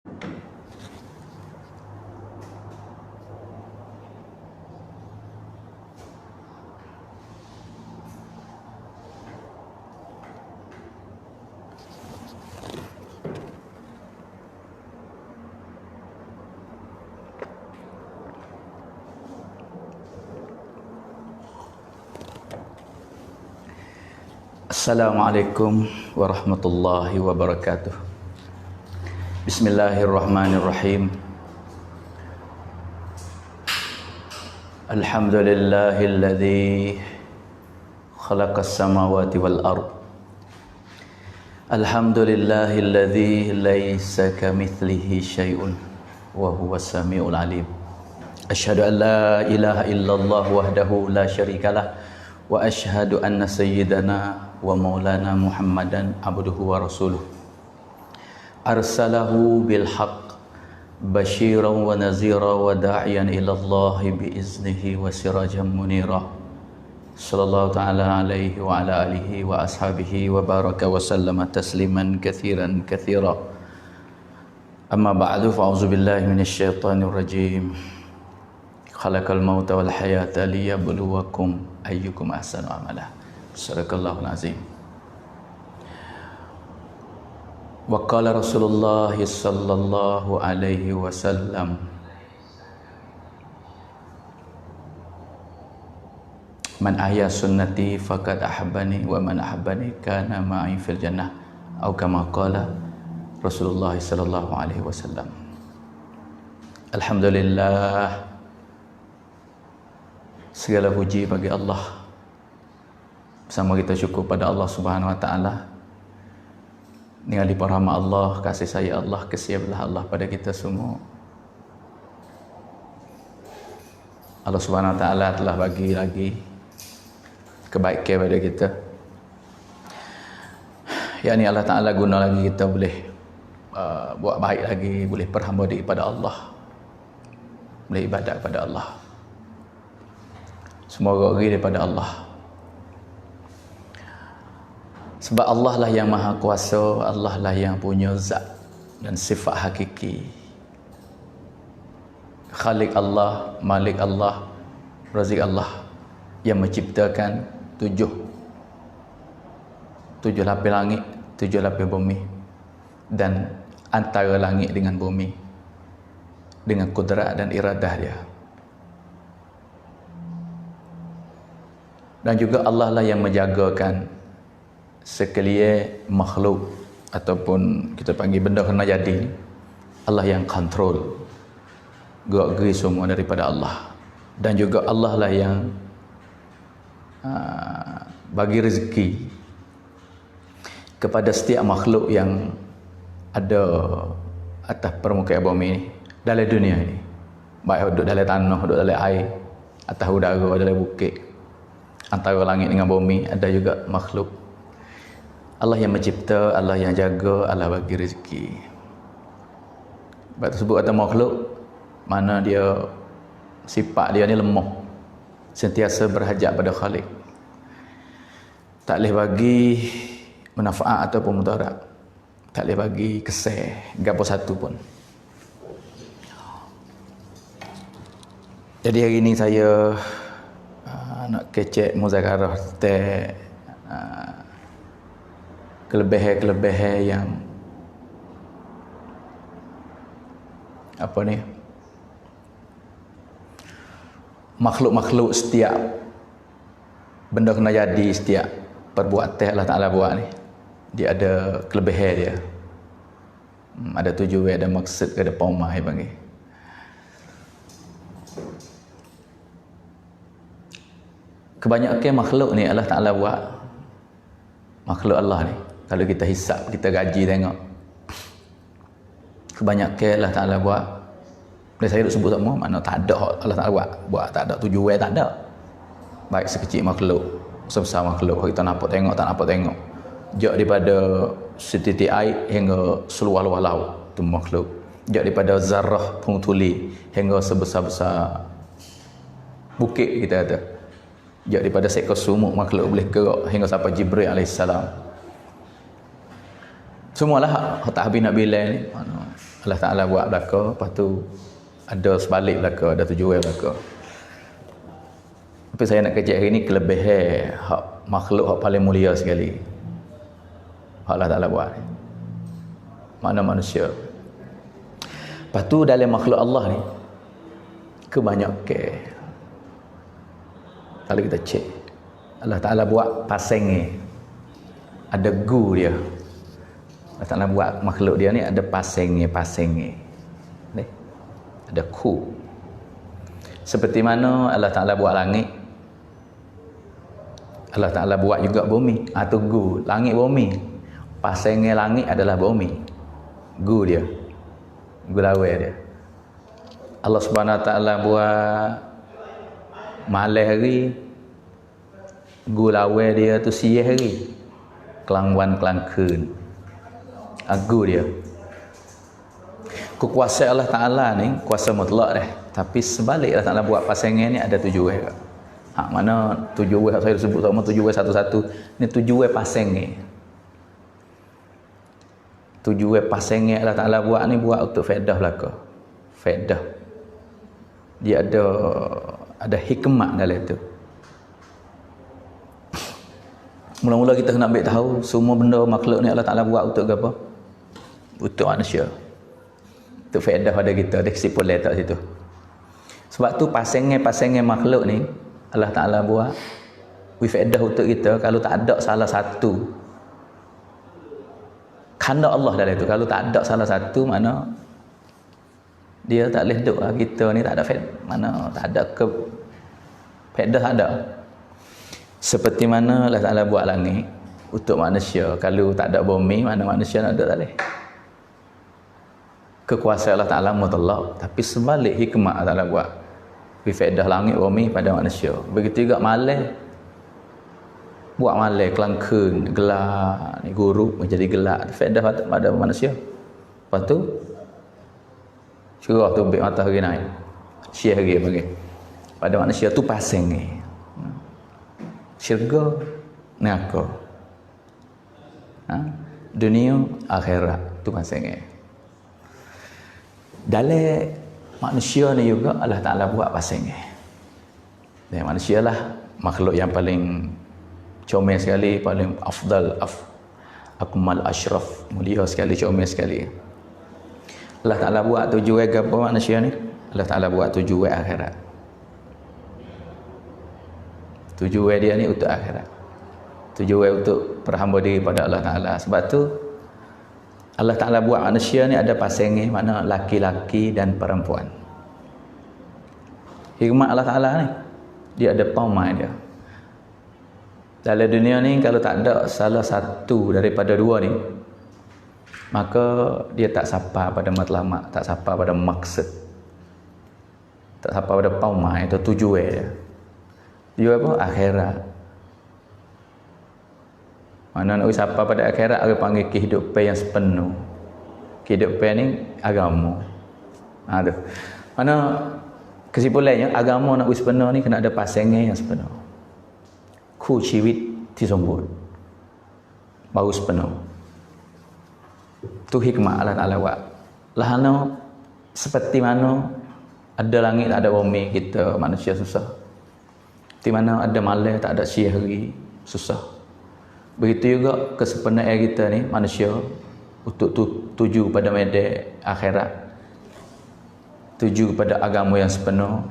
Assalamualaikum warahmatullahi wabarakatuh. Bismillahirrahmanirrahim. Alhamdulillahilladzi khalaqas samawati wal ard. Alhamdulillahilladzi laisa kamitslihi syai'un wa huwas samiul alim. Asyhadu an la ilaha illallah wahdahu la syarikalah wa asyhadu anna sayyidana wa maulana Muhammadan abduhu wa rasuluh arsalahu bil haqq basyiran wa nazira wa da'iyan ila Allah bi iznihi wa sirajan munira sallallahu ta'ala alaihi wa ala alihi wa ashabihi wa baraka wa sallama tasliman katsiran katsira amma ba'du fa'udzu billahi minasy syaithanir rajim. Khalaqal mauta wal hayata liyabluwakum ayyukum ahsanu amala. Sadaqallahul azim. Wa qala Rasulullah sallallahu alaihi wasallam, man ahya sunnati faqad ahabbani wa man ahabbani kana ma'i fil jannah, atau kama qala Rasulullah sallallahu alaihi wasallam. Alhamdulillah, segala puji bagi Allah. Bersama kita syukur pada Allah Subhanahu wa taala. Dengan limpah rahmat Allah, kasih sayang Allah, kesiapalah Allah pada kita semua. Allah Subhanahu wa taala telah bagi lagi kebaikan pada kita. Yani Allah Taala guna lagi kita boleh buat baik lagi, boleh berhamba diri kepada Allah, boleh ibadat kepada Allah. Semua orang daripada Allah. Sebab Allah lah yang maha kuasa, Allah lah yang punya zat dan sifat hakiki. Khalik Allah, Malik Allah, Razik Allah, yang menciptakan tujuh lapis langit, tujuh lapis bumi, dan antara langit dengan bumi dengan kudrat dan iradah dia. Dan juga Allah lah yang menjagakan sekalian makhluk ataupun kita panggil benda kena jadi. Allah yang kontrol gerak-geri semua daripada Allah. Dan juga Allah lah yang bagi rezeki kepada setiap makhluk yang ada atas permukaan bumi ini, dalam dunia ini, baik duduk dalam tanah, duduk dalam air, atas udara, dalam bukit, antara langit dengan bumi, ada juga makhluk. Allah yang mencipta, Allah yang jaga, Allah bagi rezeki. Sebab tersebut kata makhluk, mana dia sifat dia ni lemah, sentiasa berhajat pada Khalik, tak boleh bagi manfaat ataupun mudarat, tak boleh bagi keseh gapo satu pun. Jadi hari ini saya nak kecek muzakarah tentang kelebihan-kelebihan yang makhluk-makhluk, setiap benda kena jadi, setiap perbuatan Allah Ta'ala buat ni, dia ada kelebihan dia, ada tujuan, ada maksud, ada paumah yang panggil. Kebanyakan makhluk ni Allah Ta'ala buat, makhluk Allah ni, kalau kita hisap, kita gaji tengok, kebanyakan Allah Ta'ala buat. Bila saya duk sebut semua, mana tak ada Allah Ta'ala buat tak ada tujuan, tak ada. Baik sekecil makhluk, sebesar makhluk, kita nampak tengok, tak nampak tengok, jak daripada setitik air hingga seluar-luar laut, tu makhluk. Jak daripada zarah pung tuli hingga sebesar-besar bukit, kita kata. Jak daripada seekor sumuk makhluk boleh gerak hingga sampai Jibril alaihissalam. Semualah hak tak habis nak bilang ni. Allah Ta'ala buat belaka, lepas tu ada sebalik belaka, ada tujuan belaka. Tapi saya nak kecek hari ni kelebihan hak makhluk hak paling mulia sekali hak Allah Ta'ala buat, mana manusia. Lepas tu dalam makhluk Allah ni kebanyakan, kalau kita cek, Allah Ta'ala buat pasangnya, ada gu dia. Allah Ta'ala buat makhluk dia ni ada pasangnya ni, ada ku. Seperti mana Allah Ta'ala buat langit, Allah Ta'ala buat juga bumi. Atau gu, langit bumi, pasangnya langit adalah bumi, gu dia, gu lawa dia. Allah Subhanahu Wa Ta'ala buat malam hari, gu lawa dia tu siang hari, kelangwan kelangkeun, gu dia. Kekuasaan Allah Ta'ala ni kuasa mutlak dah, tapi sebalik Allah Ta'ala buat pasangan ni ada tujuan. Mana tujuan saya sebut sama tujuan satu-satu ni, tujuan pasangan. Tujuan pasangan Allah Ta'ala buat ni buat untuk faedah belaka. Faedah. Dia ada hikmat dalam itu. Mula-mula kita nak ambil tahu semua benda makhluk ni Allah Ta'ala buat untuk apa? Untuk manusia. Untuk faedah pada kita. Ada kesimpulan letak situ. Sebab tu pasangan makhluk ni Allah Ta'ala buat faedah untuk kita. Kalau tak ada salah satu, kehendak Allah dalam itu, kalau tak ada salah satu, mana dia tak boleh duduk lah. Kita ni tak ada faedah, mana tak ada faedah, tak ada. Seperti mana Allah Ta'ala buat langit untuk manusia, kalau tak ada bumi, mana manusia nak duduk, tak boleh. Kekuasaan Allah Ta'ala mutlak, tapi sebalik hikmah Allah Ta'ala buat faedah langit bumi pada manusia. Begitu juga malam, buat malam kelangkeun, gelap ni, guru menjadi gelap, faedah pada manusia. Lepas tu cerah tu bik matahari naik, siang hari bagi pada manusia tu pasang ni, syurga neraka, dunia akhirat tu pasang ni. Dalam manusia ni juga Allah Ta'ala buat pasangan. Dan manusia lah makhluk yang paling comel sekali, paling afdal, akmal, ashraf, mulia sekali, comel sekali. Allah Ta'ala buat tujuan apa manusia ni? Allah Ta'ala buat tujuan akhirat. Tujuan dia ni untuk akhirat. Tujuan untuk berhamba diri pada Allah Ta'ala. Sebab tu Allah Ta'ala buat manusia ni ada pasangan, mana laki-laki dan perempuan. Hikmat Allah Ta'ala ni, dia ada paumai dia. Dalam dunia ni kalau tak ada salah satu daripada dua ni, maka dia tak sampai pada matlamat, tak sampai pada maksud, tak sampai pada paumai atau tujuan dia. Tujuan apa? Akhirat. Mana nak sampai pada akhirat, orang panggil kehidupan yang sepenuh. Kehidupan ni agama. Tu. Mana kesimpulannya, agama nak sepenuh ni kena ada pasangan yang sepenuh. Kuชีวิต ที่สมบูรณ์ baru sepenuh. Tu hikmah Allah Ta'ala buat. Lahana seperti mana ada langit tak ada bumi, kita manusia susah. Di mana ada malam tak ada siang hari, susah. Begitu juga kesempurnaan kita ni manusia untuk tuju pada medan akhirat, tuju pada agama yang sepenuh,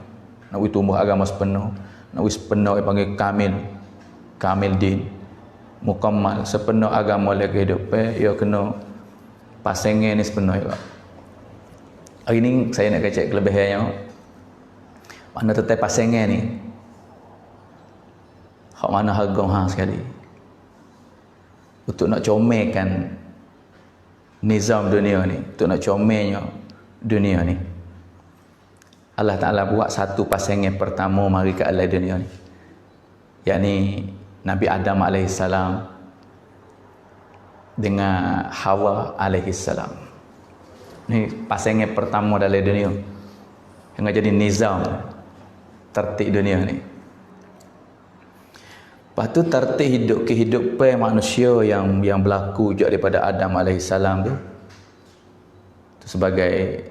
nak tumbuh agama sepenuh, nak sepenuh yang panggil kamil din, mukammal, sepenuh agama lagi kehidupan, ia kena pasangan ni sepenuh juga. Hari ni saya nak kecek kelebihannya, mana tetap pasangan ni hak mana harga sekali. Untuk nak comelkan nizam dunia ni, untuk nak comelnya dunia ni, Allah Ta'ala buat satu pasangan pertama mari ke alam dunia ni, yakni Nabi Adam AS dengan Hawa AS. Ni pasangan pertama dalam dunia yang jadi nizam tertib dunia ni. Lepas tu tertib kehidupan manusia yang berlaku juga daripada Adam AS tu sebagai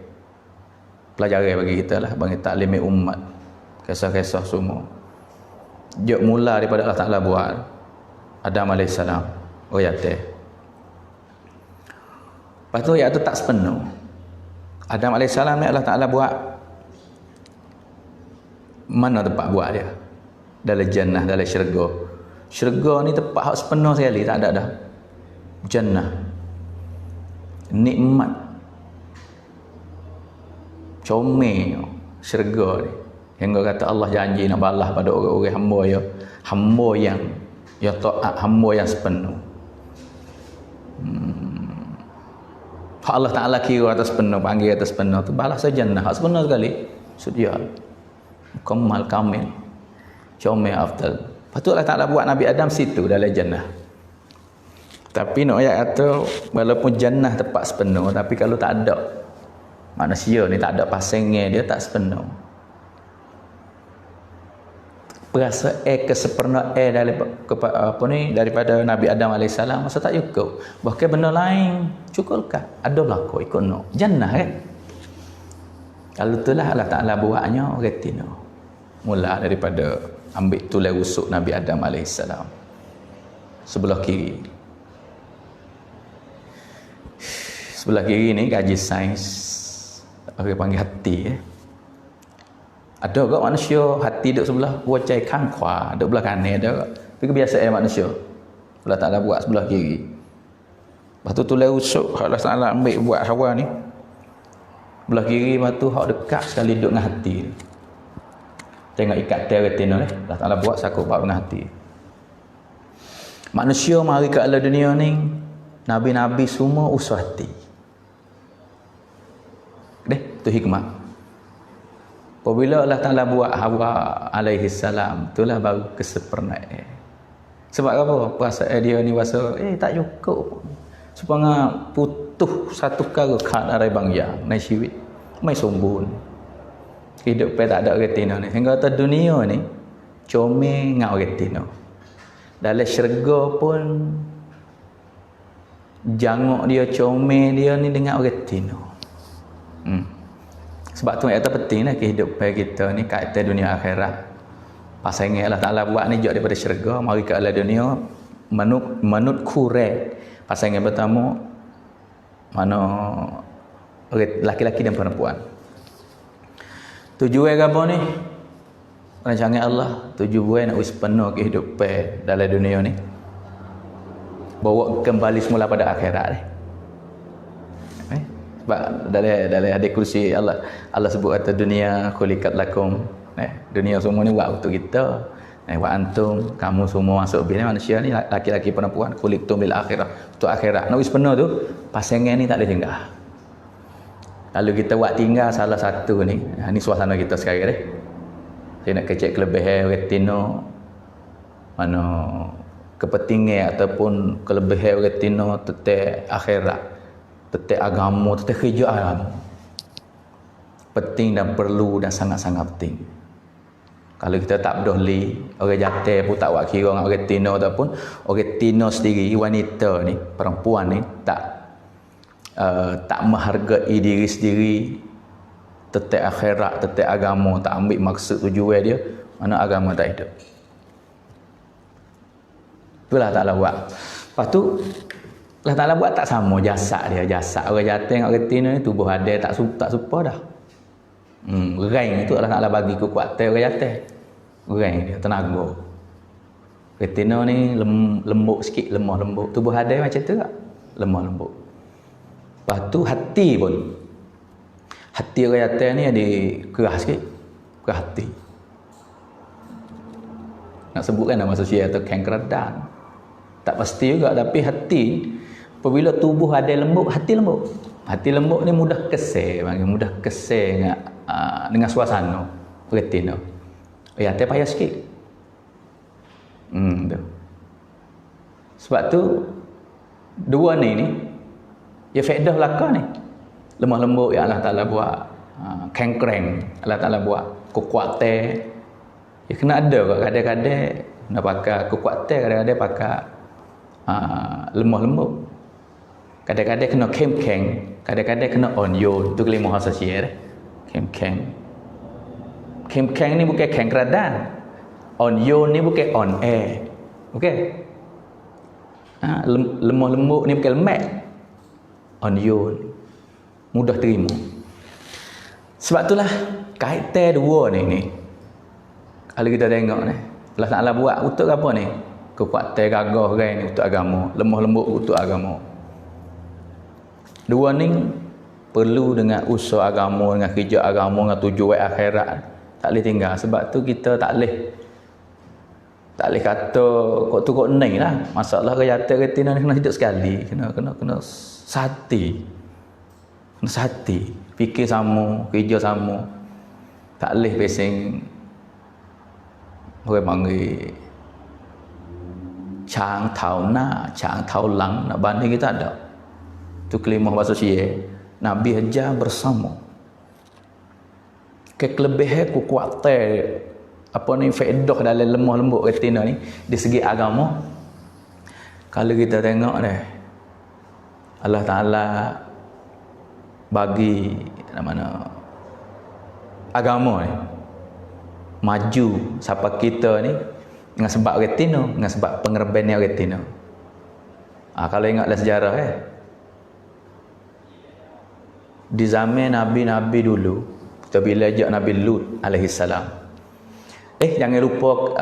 pelajaran bagi kita lah, bagi taklimi umat, kisah-kisah semua. Jok mula daripada Allah Ta'ala buat Adam AS yatim. Lepas tu ayat tu tak sepenuh. Adam AS ni Allah Ta'ala buat, mana tempat buat dia? Dalam jannah, dalam syurga. Syurga ni tempat hak sepenuh sekali, tak ada dah. Jannah, nikmat, comel syurga ni. Hingga kata Allah janji nak balas pada orang-orang hamba ya, hamba yang taat, hamba yang sepenuh. Hak Allah Ta'ala kira atas penuh, panggil atas penuh tu balas jannah, hak sepenuh sekali. Sedia kamal kamil, comel afdal. Lepas tu Allah Ta'ala buat Nabi Adam situ dalam jannah. Tapi nak ayat kata walaupun jannah tempat sepenuh, tapi kalau tak ada manusia ni, tak ada pasangnya, dia tak sepenuh. Perasa kesempurnaan daripada Nabi Adam AS masa tak cukup. Bahkan benda lain cukupkah? Ada berlaku ikut no. Jannah kan? Kalau itulah Allah Ta'ala buatnya retina. Mula daripada ambil tulang rusuk Nabi Adam AS sebelah kiri. Sebelah kiri ni kaji sains, orang panggil hati. Ada ke manusia hati duduk sebelah wajah kang khwa, duduk belah kanan ada. Tapi kebiasaan manusia Allah Ta'ala buat sebelah kiri. Lepas tu tulang rusuk Allah Ta'ala ambil buat Hawa ni belah kiri, lepas tu hak dekat sekali duduk dengan hati. Tengok ikat retina ni, Allah Ta'ala buat sakut bab dengan hati. Manusia mari ke alam dunia ni, nabi-nabi semua usaha hati. Tu hikmah. Apabila Allah Ta'ala buat Hawa alaihi salam, itulah baru kesempurnaan. Sebab apa? Perasaan dia ni rasa tak cukup. Supaya putuh satu perkara kat dari bangsa, naik syawit, mai sombong. Hidup tak ada retina ni. Hingga atas dunia ni comel ngau retina. Dalam syurga pun jangok dia, comel dia ni dengan retina. Sebab tu ayat penting lah kehidupan kita ni kaitan dunia akhirat. Pasangnya Allah Ta'ala buat ni jauh daripada syurga mari ke alam dunia, manut kurang. Pasangnya pertama mana laki-laki dan perempuan. Tujuan apa ni? Rancangan Allah, tujuan nak penuh kehidupan dalam dunia ni. Bawa kembali semula pada akhirat ni. Sebab dalam hadis kursi Allah sebut kata dunia khuliqat lakum. Dunia semua ni buat untuk kita. Wa antum, kamu semua masuk bila manusia ni, laki-laki perempuan, khuliqtum lil akhirah, untuk akhirat. Nak penuh tu pasangan ni tak boleh tinggal. Kalau kita buat tinggal salah satu ni suasana kita sekarang ni. Saya nak kecek kelebihan retina, mana kepentingan ataupun kelebihan retina tentang akhirat, tentang agama, tentang kerja agama. Penting dan perlu dan sangat-sangat penting. Kalau kita tak peduli, orang jatuh pun tak buat kira dengan orang retina, ataupun orang retina sendiri, wanita ni, perempuan ni tak menghargai diri sendiri tentang akhirat, tentang agama, tak ambil maksud tujuan dia, mana agama tak hidup. Itulah Ta'ala buat. Lepas tu Allah Ta'ala buat tak sama jasad dia. Jasad orang jatuh dengan orang retina ni, tubuh ada tak serupa dah. Rank itu Allah Ta'ala bagi kekuatan orang jatuh. Rank dia, tenaga. Retina ni lembut sikit, lemah lembut. Tubuh ada macam tu tak? Lemah lembut. Lepas tu hati pun. Hati orang jatuh ni ada keras sikit. Keras hati. Nak sebutkan nama sosial atau kengkeredan. Tak pasti juga, tapi hati apabila tubuh ada lembut, hati lembut. Hati lembut ni mudah kesal, mudah kesal dengan suasana retina. Hati payah sikit. Tu. Sebab tu dua ni ya faedah belaka ni. Lemah lembut yang Allah Ta'ala buat, kengkreng Allah Ta'ala buat, kekuatan. Ya kena ada kot, kadang-kadang nak pakai kekuatan, kadang-kadang pakai lemah lembut. Kadang-kadang kena kem-keng, kadang-kadang kena on yo. Itu kelima bahasa Syiah. Kem-keng. Kem-keng ni bukan keng keradan. On yo ni bukan on air. Okey. Lemah lembut ni bukan lemak. On yo. Mudah terima. Sebab itulah kaitan dua ni. Kalau kita tengok ni, Allah Taala buat untuk apa ni? Kekuatan gagah orang ni untuk agama, lemah lembut untuk agama. Dua ni perlu dengan usaha agama, dengan kerja agama, dengan tujuan akhirat. Tak boleh tinggal. Sebab tu kita tak boleh kata kok tu kok ni lah. Masalah kejahatan retina ni kena hidup sekali. Kena sati. Kena sati. Fikir sama, kerja sama. Tak boleh pesing orang panggil Chang Tau Na, Chang Tau Lang. Nak banding kita ada. Itu kelimah bahasa Syiah. Nabi ajar bersama. Kelebihan kekuatan apa ni faedah dalam lemah lembut retina ni di segi agama. Kalau kita tengok dah Allah Taala bagi mana agama ni maju siapa kita ni dengan sebab retina, dengan sebab pengerbannya retina. Kalau ingatlah sejarah di zaman Nabi-Nabi dulu, kita bila ajak Nabi Lut alaihi salam. Jangan lupa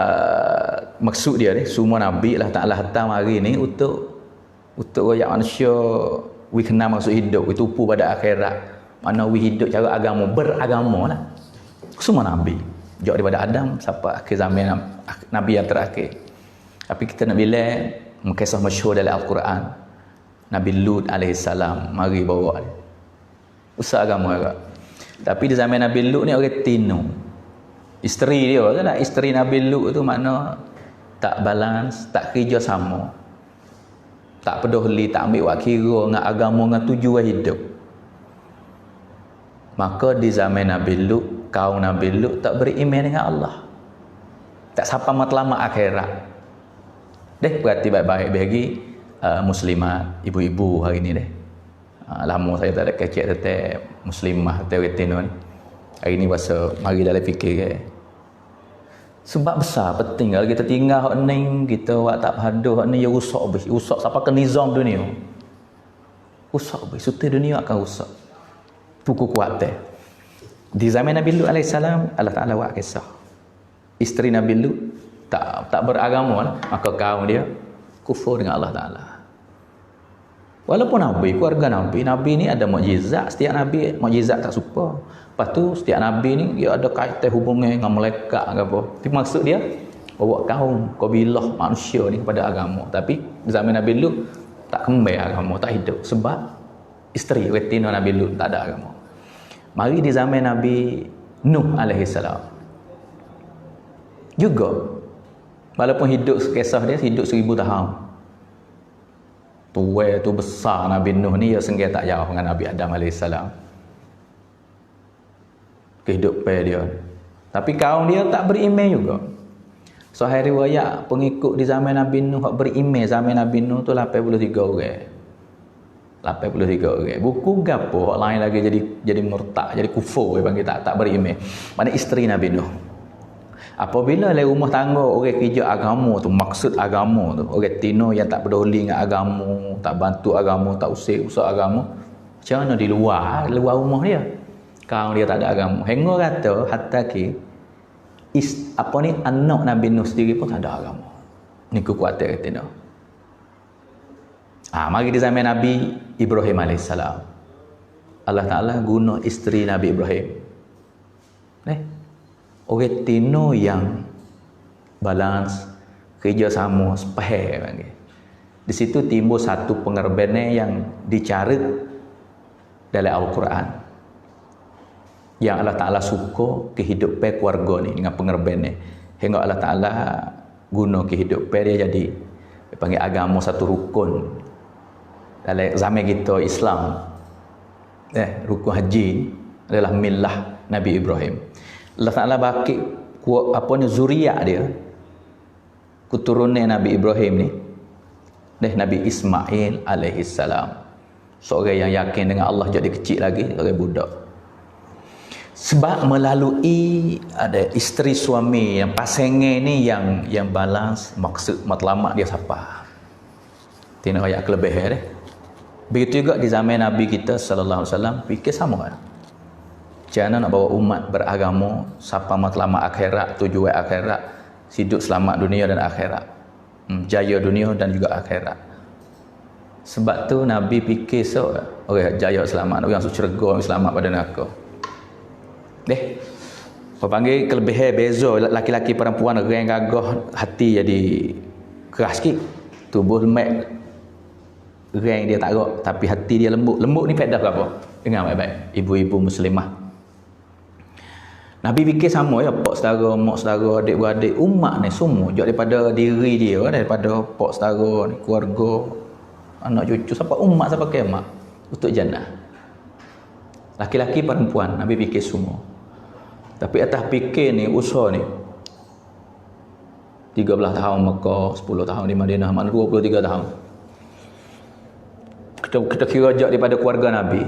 maksud dia ni, semua Nabi Allah Ta'ala hantar mari ni untuk rakyat manusia we kenal maksud hidup, we tupu pada akhirat. Mana we hidup cara agama, beragama lah. Semua Nabi. Jauh daripada Adam sampai akhir zaman Nabi yang terakhir. Tapi kita nak bila kisah masyhur dalam Al-Quran. Nabi Lut alaihi salam mari bawa dia. Usaha agama juga. Tapi di zaman Nabi Lut ni orang tino. Isteri dia tu lah. Isteri Nabi Lut tu makna tak balance, tak kerja sama. Tak peduli, tak ambil wak kira dengan agama, dengan tujuan hidup. Maka di zaman Nabi Lut, kaum Nabi Lut tak beriman dengan Allah. Tak sampai matlamat akhirat. Berarti baik-baik bagi muslimat, ibu-ibu hari ni lama saya tak ada kecek tentang muslimah atau retina ni. Hari ni bahasa mari dalam fikir sebab besar penting kalau kita tinggal hak ni, kita buat tak paduh hak ni ya rusak habis. Rusak sampai ke nizam dunia. Rusak habis, suti dunia akan rusak. Puku kuat di zaman Nabi Lut alaihi salam Allah Taala buat kisah. Isteri Nabi Lut tak beragama lah, maka kaum dia kufur dengan Allah Taala. Walaupun Nabi, keluarga Nabi ni ada mukjizat. Setiap Nabi mukjizat tak serupa. Lepas tu setiap Nabi ni dia ada kaitan hubungan dengan malaikat ke apa. Tapi maksud dia bawa kaum, kabilah manusia ni kepada agama. Tapi zaman Nabi Lut tak kembali agama, tak hidup. Sebab isteri retina Nabi Lut tak ada agama. Mari di zaman Nabi Nuh alaihi salam. Juga walaupun hidup kisah dia hidup 1000 tahun. Tua tu besar Nabi Nuh ni ya senggai tak jauh dengan Nabi Adam AS. Kehidupan dia. Tapi kaum dia tak beriman juga. Sahih riwayat pengikut di zaman Nabi Nuh yang beriman zaman Nabi Nuh tu 83 orang. 83 orang. Buku gapo lain lagi jadi murtad, jadi kufur panggil tak beriman. Mana isteri Nabi Nuh. Apabila dalam rumah tangga orang kerja agama tu, maksud agama tu, orang tino yang tak peduli dengan agama, tak bantu agama, tak usah agama, macam mana di luar rumah dia? Kaum dia tak ada agama. Hingga kata hatta ki anak Nabi Nuh sendiri pun tak ada agama. Ni kekuatan tino. Mari di zaman Nabi Ibrahim AS. Allah Ta'ala guna isteri Nabi Ibrahim. Orang tino yang balance, kerjasama, sepahai panggil. Di situ timbul satu pengerbannya yang dicari dalam Al-Quran. Yang Allah Ta'ala suka kehidupan keluarga ni dengan pengerbannya. Hingga Allah Ta'ala guna kehidupan dia jadi panggil agama satu rukun. Dalam zaman kita Islam, rukun haji adalah millah Nabi Ibrahim. Allah Ta'ala bagi zuriat dia, keturunan Nabi Ibrahim ni, Nabi Ismail alaihi salam. Seorang yang yakin dengan Allah jadi kecil lagi, seorang budak. Sebab melalui ada isteri suami yang pasangan ni yang balance, maksud matlamat dia siapa. Tina ayat kelebihan dia. Begitu juga di zaman Nabi kita sallallahu alaihi wasallam fikir sama kan. Jangan nak bawa umat beragama siapa matlamat akhirat, tujuan akhirat, hidup selamat dunia dan akhirat. Jaya dunia dan juga akhirat. Sebab tu Nabi fikir orang jaya selamat, orang masuk syurga, orang selamat pada neraka. Apa panggil kelebihan beza laki-laki perempuan, orang gagah hati jadi keras sikit, tubuh lembek, orang dia tak gerak tapi hati dia lembut. Lembut ni faedah ke apa? Dengar baik-baik ibu-ibu muslimah. Nabi fikir sama ya, pak saudara, mak saudara, adik-beradik, umat ni semua juga daripada diri dia, daripada pak saudara, keluarga, anak cucu, siapa umat, siapa kiamat untuk jannah. Laki-laki perempuan Nabi fikir semua. Tapi atas fikir ni usaha ni 13 tahun Mekah, 10 tahun di Madinah, mana 23 tahun. Kita kira jauh daripada keluarga Nabi.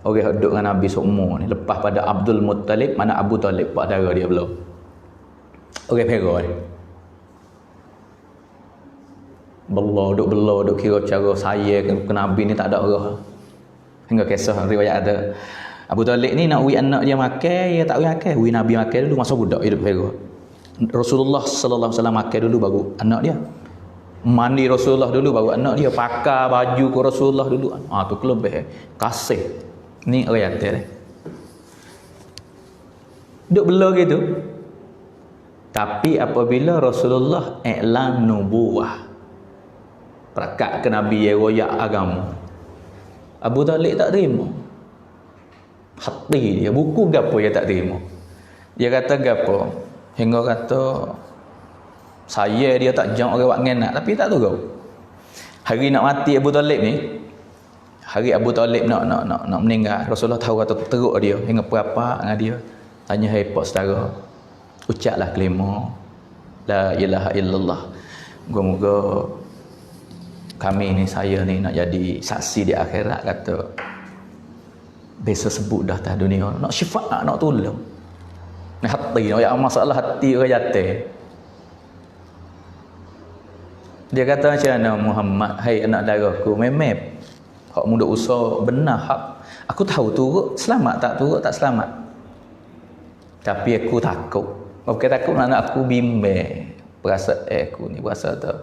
Orang duduk dengan Nabi semua ni lepas pada Abdul Muttalib, mana Abu Talib pak saudara dia belum. Orang pera ni. Belum duk kira cara saya ke Nabi ni tak ada arah. Hingga kisah riwayat ada Abu Talib ni nak anak dia makan, dia tak makan. Nabi makan dulu masa budak hidup pera. Rasulullah sallallahu alaihi wasallam makan dulu baru anak dia. Mandi Rasulullah dulu baru anak dia, pakai baju ke Rasulullah dulu. Tu kelebih kasih. Ni ayat dia. Duk bela gitu. Tapi apabila Rasulullah iklan nubuwah, perakat ke Nabi yang royak agama, Abu Talib tak terima. Hati dia, buku gapo dia tak terima. Dia kata gapo? Hingga kata saya dia tak jauh orang buat ngenak, tapi tak tahu. Hari nak mati Abu Talib ni, hari Abu Talib nak meninggal, Rasulullah tahu kata teruk dia, hingga berapa dengan dia. Tanya hai pak saudara, ucaplah kelima la ilaha illallah. Moga-moga kami ni, saya ni nak jadi saksi di akhirat, kata biasa sebut dah atas dunia nak syafaat, nak tolong. Ni hati, ya masalah hati orang jatuh. Dia kata macam mana Muhammad, hai anak daraku, memang hak muda usaha benar hak. Aku tahu turut selamat, tak turut tak selamat. Tapi aku takut. Bukan takut nak aku bimbang. Perasaan aku ni berasa tu.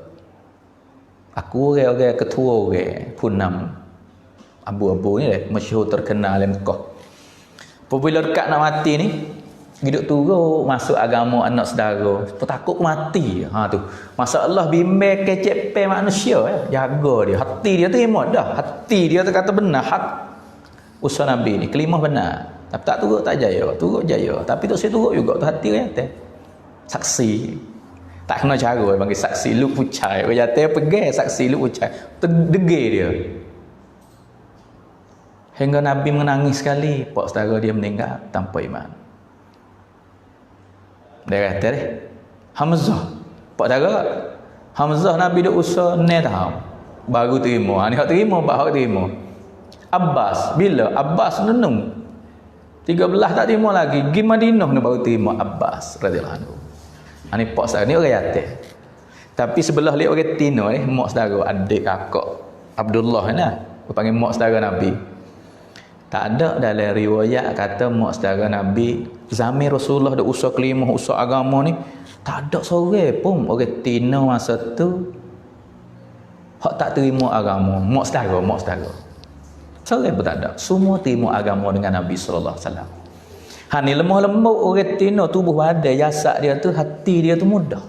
Aku orang ketua orang Punam Abu-abu ni masyhur terkenal di Mekah. Apabila dekat nak mati ni, hidup turut masuk agama anak saudara, takut mati. Tu masalah bimbang kecep manusia ya. Jaga dia, hati dia terima dah, hati dia kata benar hak usaha Nabi ni, kelimah benar. Tapi tak turut tak jaya, turut jaya. Tapi tak turut juga tu hati dia kata saksi. Tak kena cara bagi saksi lu pucai. Orang jatuh pegang saksi lu pucai, terdegil dia. Hingga Nabi menangis sekali, pak saudara dia meninggal tanpa iman. Dia kata Hamzah, pak saudara Hamzah Nabi duk usaha 9 tahun baru terima. Ni hak terima, hak terima. Abbas bila Abbas nenung 13 tak terima lagi, pergi Madinah ni baru terima Abbas radhiyallahu anhu. Ni pak saudara ni orang yatim. Tapi sebelah dia orang Tino ni, mak saudara, adik kakak Abdullah ni lah, panggil mak saudara Nabi. Tak ada dalam riwayat kata mak saudara Nabi zaman Rasulullah dah usaha kelimah, usaha agama ni, tak ada seorang pun orang Tino masa tu hak tak terima agama. Mak saudara seorang pun tak ada. Semua terima agama dengan Nabi sallallahu alaihi wasallam. Ni lemah lembut orang Tino, tubuh badan jasad dia tu, hati dia tu mudah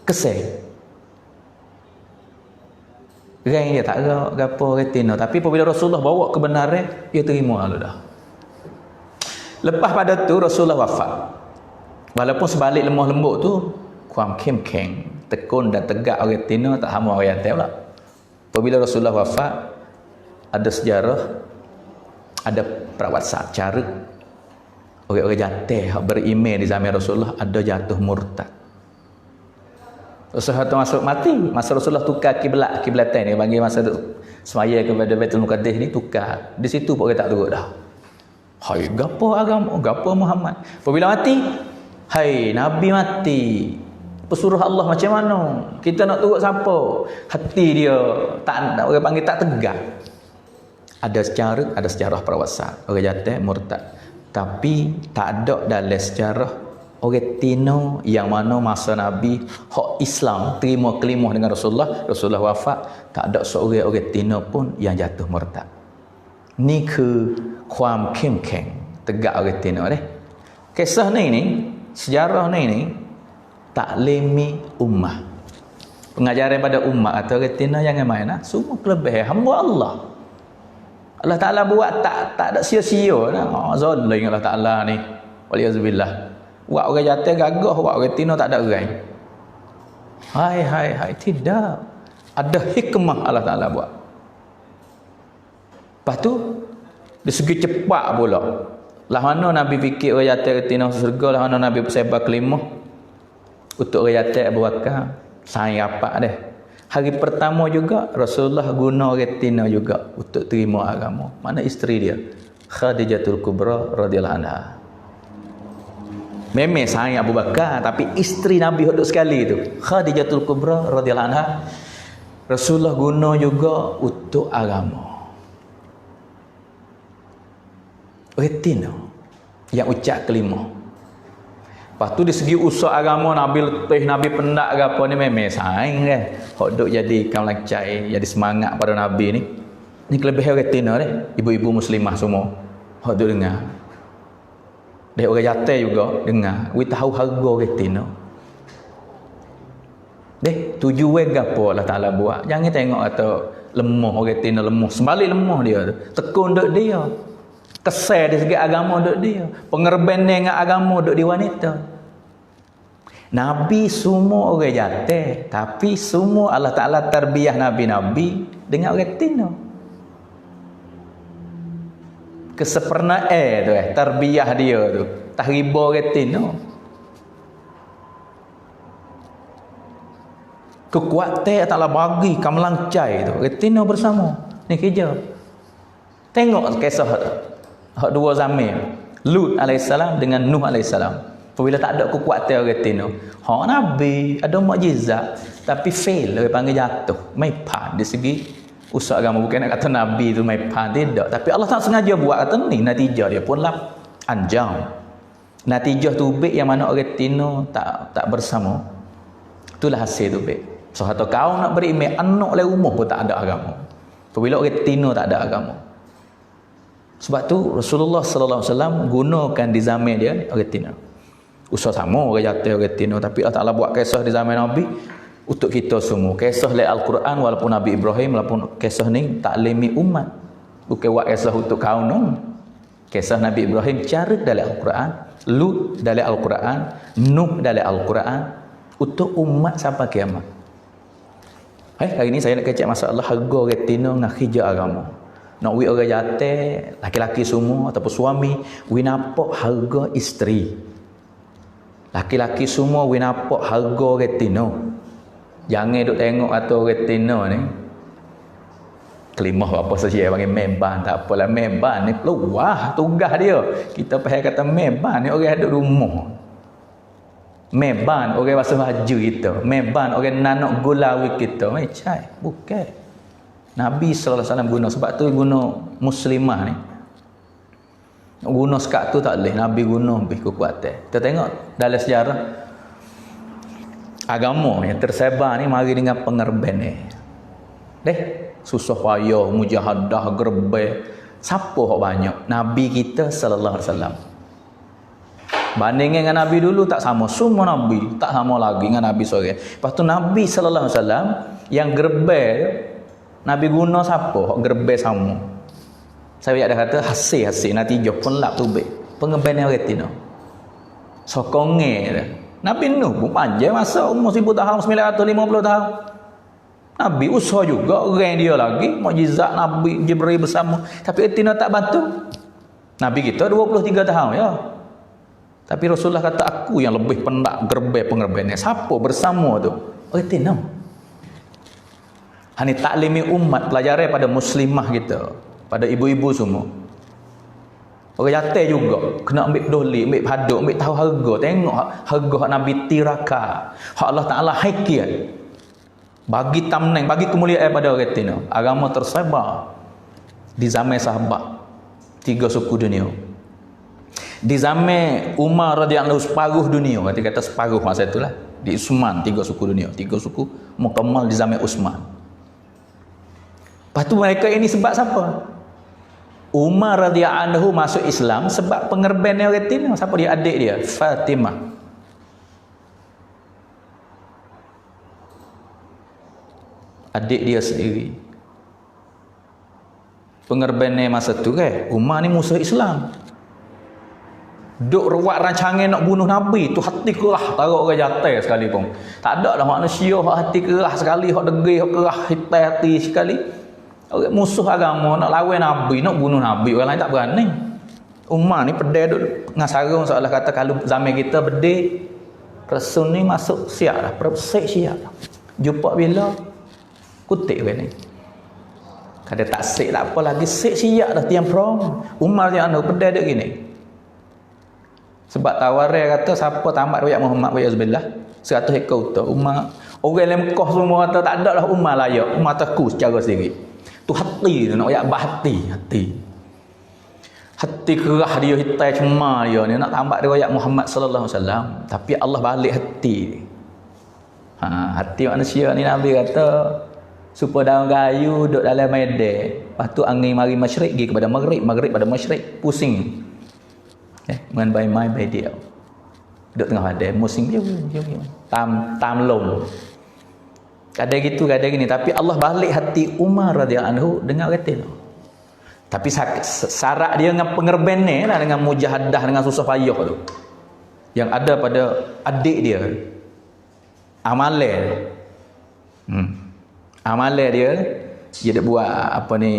kesal. Orang dia tak ada gapo retina, tapi apabila Rasulullah bawa kebenaran, dia terima lalu dah. Lepas pada tu Rasulullah wafat. Walaupun sebalik lemah lembut tu, kuam keng, tekun dan tegak orang retina, tak sama orang yatim pula. Apabila Rasulullah wafat, ada sejarah, ada perawat cara orang-orang jatuh beriman di zaman Rasulullah, ada jatuh murtad. Rasulullah tu masuk mati, masa Rasulullah tukar kiblatan ni, bagi masa tu semaya kepada Baitul Muqaddas ni tukar. Di situ pun kita tak turut dah. Hai, gapo agama, gapo Muhammad. Apabila mati, hai Nabi mati. Pesuruh Allah macam mana? Kita nak turut siapa? Hati dia tak, orang panggil tak tegak. Ada sejarah perwasa. Orang jatuh murtad. Tapi tak ada dalam sejarah orang Tino yang mana masa Nabi hak Islam terima kelimah dengan Rasulullah wafat, tak ada seorang orang Tino pun yang jatuh murtad. Ni ke ความเข้มแข็ง tegak orang Tino deh. Kisah ni sejarah ni taklimi ummah. Pengajaran pada ummah atau orang Tino jangan main lah. Semua kelebihan hamba Allah. Allah Ta'ala buat tak ada sia-sia dah. Zalim Allah Ta'ala ni. Waliyazubillah. Buat orang jatuh gagah, buat orang Tino tak ada orang. Hai, tidak. Ada hikmah Allah Ta'ala buat. Lepas tu, dari segi cepat pula. Lah mana Nabi fikir orang jatuh Tino surga, lah mana Nabi bersebar kelimah. Untuk orang jatuh Abu Bakar, sayang apa deh. Hari pertama juga Rasulullah guna orang Tino juga untuk terima agama. Mana isteri dia? Khadijatul Kubra radhiyallahu anha. Memang sayang Abu Bakar, tapi isteri Nabi hidup sekali itu Khadijatul Kubra radhiyallahu anha. Rasulullah guna juga untuk agama. Orang Tino yang ucap kelima. Lepas tu di segi usaha agama Nabi letih, Nabi pendak ke apa ni memang sayang kan. Hak duk jadi kawan cai, jadi semangat pada Nabi ni. Ni kelebihan orang Tino ni, ibu-ibu muslimah semua. Hak duk dengar. Dia orang jatuh juga dengar. We tahu harga orang Tino. Tujuan gapo Allah Taala buat. Jangan tengok kata lemah orang Tino lemah. Sebalik lemah dia tu. Tekun duk dia. Kesal di segi agama duk dia. Pengerban dengan agama duk di wanita. Nabi semua orang jatuh, tapi semua Allah Taala tarbiyah nabi-nabi dengan orang Tino. Kesempurnaan tu tarbiyah dia tu. Tahriba orang Tino. Kekuatan Allah bagi kamalang cai tu. Orang Tino bersama. Ni kerja. Tengok kisah tu. Hak dua zaman Lut alaihissalam dengan Nuh alaihissalam. Apabila tak ada kekuatan orang Tino, hak Nabi ada mukjizat tapi fail, orang panggil jatuh, maipan di segi usaha agama. Bukan nak kata Nabi tu maipan, tidak, tapi Allah tak sengaja buat kata ni, natijah dia pun lah anjam. Natijah tubik yang mana orang Tino tak bersama, itulah hasil tubik. So atau kau nak beriman anak oleh rumah pun tak ada agama. Apabila orang Tino tak ada agama. Sebab tu Rasulullah sallallahu alaihi wasallam gunakan di zaman dia orang Tino. Usaha sama orang jatuh orang Tino, tapi Allah Taala buat kisah di zaman Nabi untuk kita semua. Kisah dalam Al-Quran walaupun Nabi Ibrahim, walaupun kisah ni taklimi umat. Bukan buat kisah untuk kaum nom. Kisah Nabi Ibrahim cara dalam Al-Quran, Lut dalam Al-Quran, Nuh dalam Al-Quran untuk umat sampai kiamat. Hari ni saya nak kecek masalah harga orang Tino dengan hijau agama. Nak we orang jatuh, laki-laki semua ataupun suami, we nampak harga isteri. Laki-laki semua we nampak harga orang Tino. Jangan duk tengok atau orang Tino ni kelimah apa saja panggil memban, tak apalah memban ni peluah tugas dia. Kita faham kata memban ni orang duduk rumah. Memban orang basuh baju kita. Memban orang nanak gulawi kita. Macam bukan. Nabi sallallahu alaihi wasallam guna, sebab tu guna muslimah ni. Guna sekat tu tak boleh. Nabi guna lebih kekuatan. Kita tengok dalam sejarah agama yang tersebar ni mari dengan pengerban ni. Susah payah, mujahadah, gerbe. Siapa hak banyak? Nabi kita sallallahu alaihi wasallam. Bandingkan dengan Nabi dulu tak sama. Semua Nabi tak sama lagi dengan Nabi sore. Lepas tu Nabi sallallahu alaihi wasallam yang gerbe Nabi guna siapa? Hak gerbe sama. Saya ada kata hasil natijah pun lap tu baik. Pengerban orang Tino. Sokonge dah. Nabi Nuh pun panjang masa umur 1000 tahun, 950 tahun. Nabi usaha juga orang dia lagi, mukjizat Nabi Jibril bersama. Tapi Tino tak bantu. Nabi kita 23 tahun ya. Tapi Rasulullah kata aku yang lebih pendak gerbe pengerbannya. Siapa bersama tu? Orang Tino. Hani taklimi umat, pelajaran pada muslimah kita, pada ibu-ibu semua. Orang jatuh juga kena ambil peduli, ambil paduk, ambil tahu harga. Tengok harga hak Nabi tiraka, hak Allah Taala hakikat. Bagi tamneng, bagi kemuliaan pada orang itu. Agama tersebar di zaman sahabat 3 suku dunia. Di zaman Umar radhiyallahu separuh dunia, kata separuh masa itulah. Di Utsman 3 suku dunia, 3 suku mukammal di zaman Utsman. Lepas tu mereka ini sebab siapa? Umar radhiyallahu anhu masuk Islam sebab pengerben orang itu. Siapa dia? Adik dia, Fatimah. Adik dia sendiri. Pengerbennya masa tu kan, Umar ni musuh Islam. Duk ruat rancangan nak bunuh Nabi tu, hati kerah taruh orang jatuh sekali pun. Tak ada lah manusia hak hati kerah sekali, hak degil, hak kerah hitai hati sekali. Orang musuh agama nak lawan Nabi, nak bunuh Nabi, orang lain tak berani. Umar ni pedih duk dengan sarung, seolah kata kalau zaman kita pedih, Rasul ni masuk siap dah, persik siap dah. Jumpa bila kutik orang ni. Kada tak sik tak apa lagi, sik siap dah tiang prom. Umar yang anu pedih duk gini. Sebab tawaran kata siapa tamat riwayat Muhammad wa yazbillah 100 ekor unta. Umar orang dalam Mekah semua kata tak ada lah Umar layak. Umar teku secara sendiri. Tu hati tu nak royak hati. Hati kerah dia, hitai cemar dia ni nak tamat riwayat Muhammad sallallahu alaihi wasallam, tapi Allah balik hati. Hati manusia ni Nabi kata supaya daun kayu duduk dalam medan. Lepas tu angin mari masyrik pergi kepada maghrib, maghrib pada masyrik, pusing. Dengan mai dia. Duduk tengah ada musim tam lom. Kadang gitu, kadang gini, tapi Allah balik hati Umar radhiyallahu anhu dengan kata tu. Tapi syarat dia dengan pengerben ni lah, dengan mujahadah, dengan susah payah tu. Yang ada pada adik dia. Amalan. Amalan dia dah buat apa ni,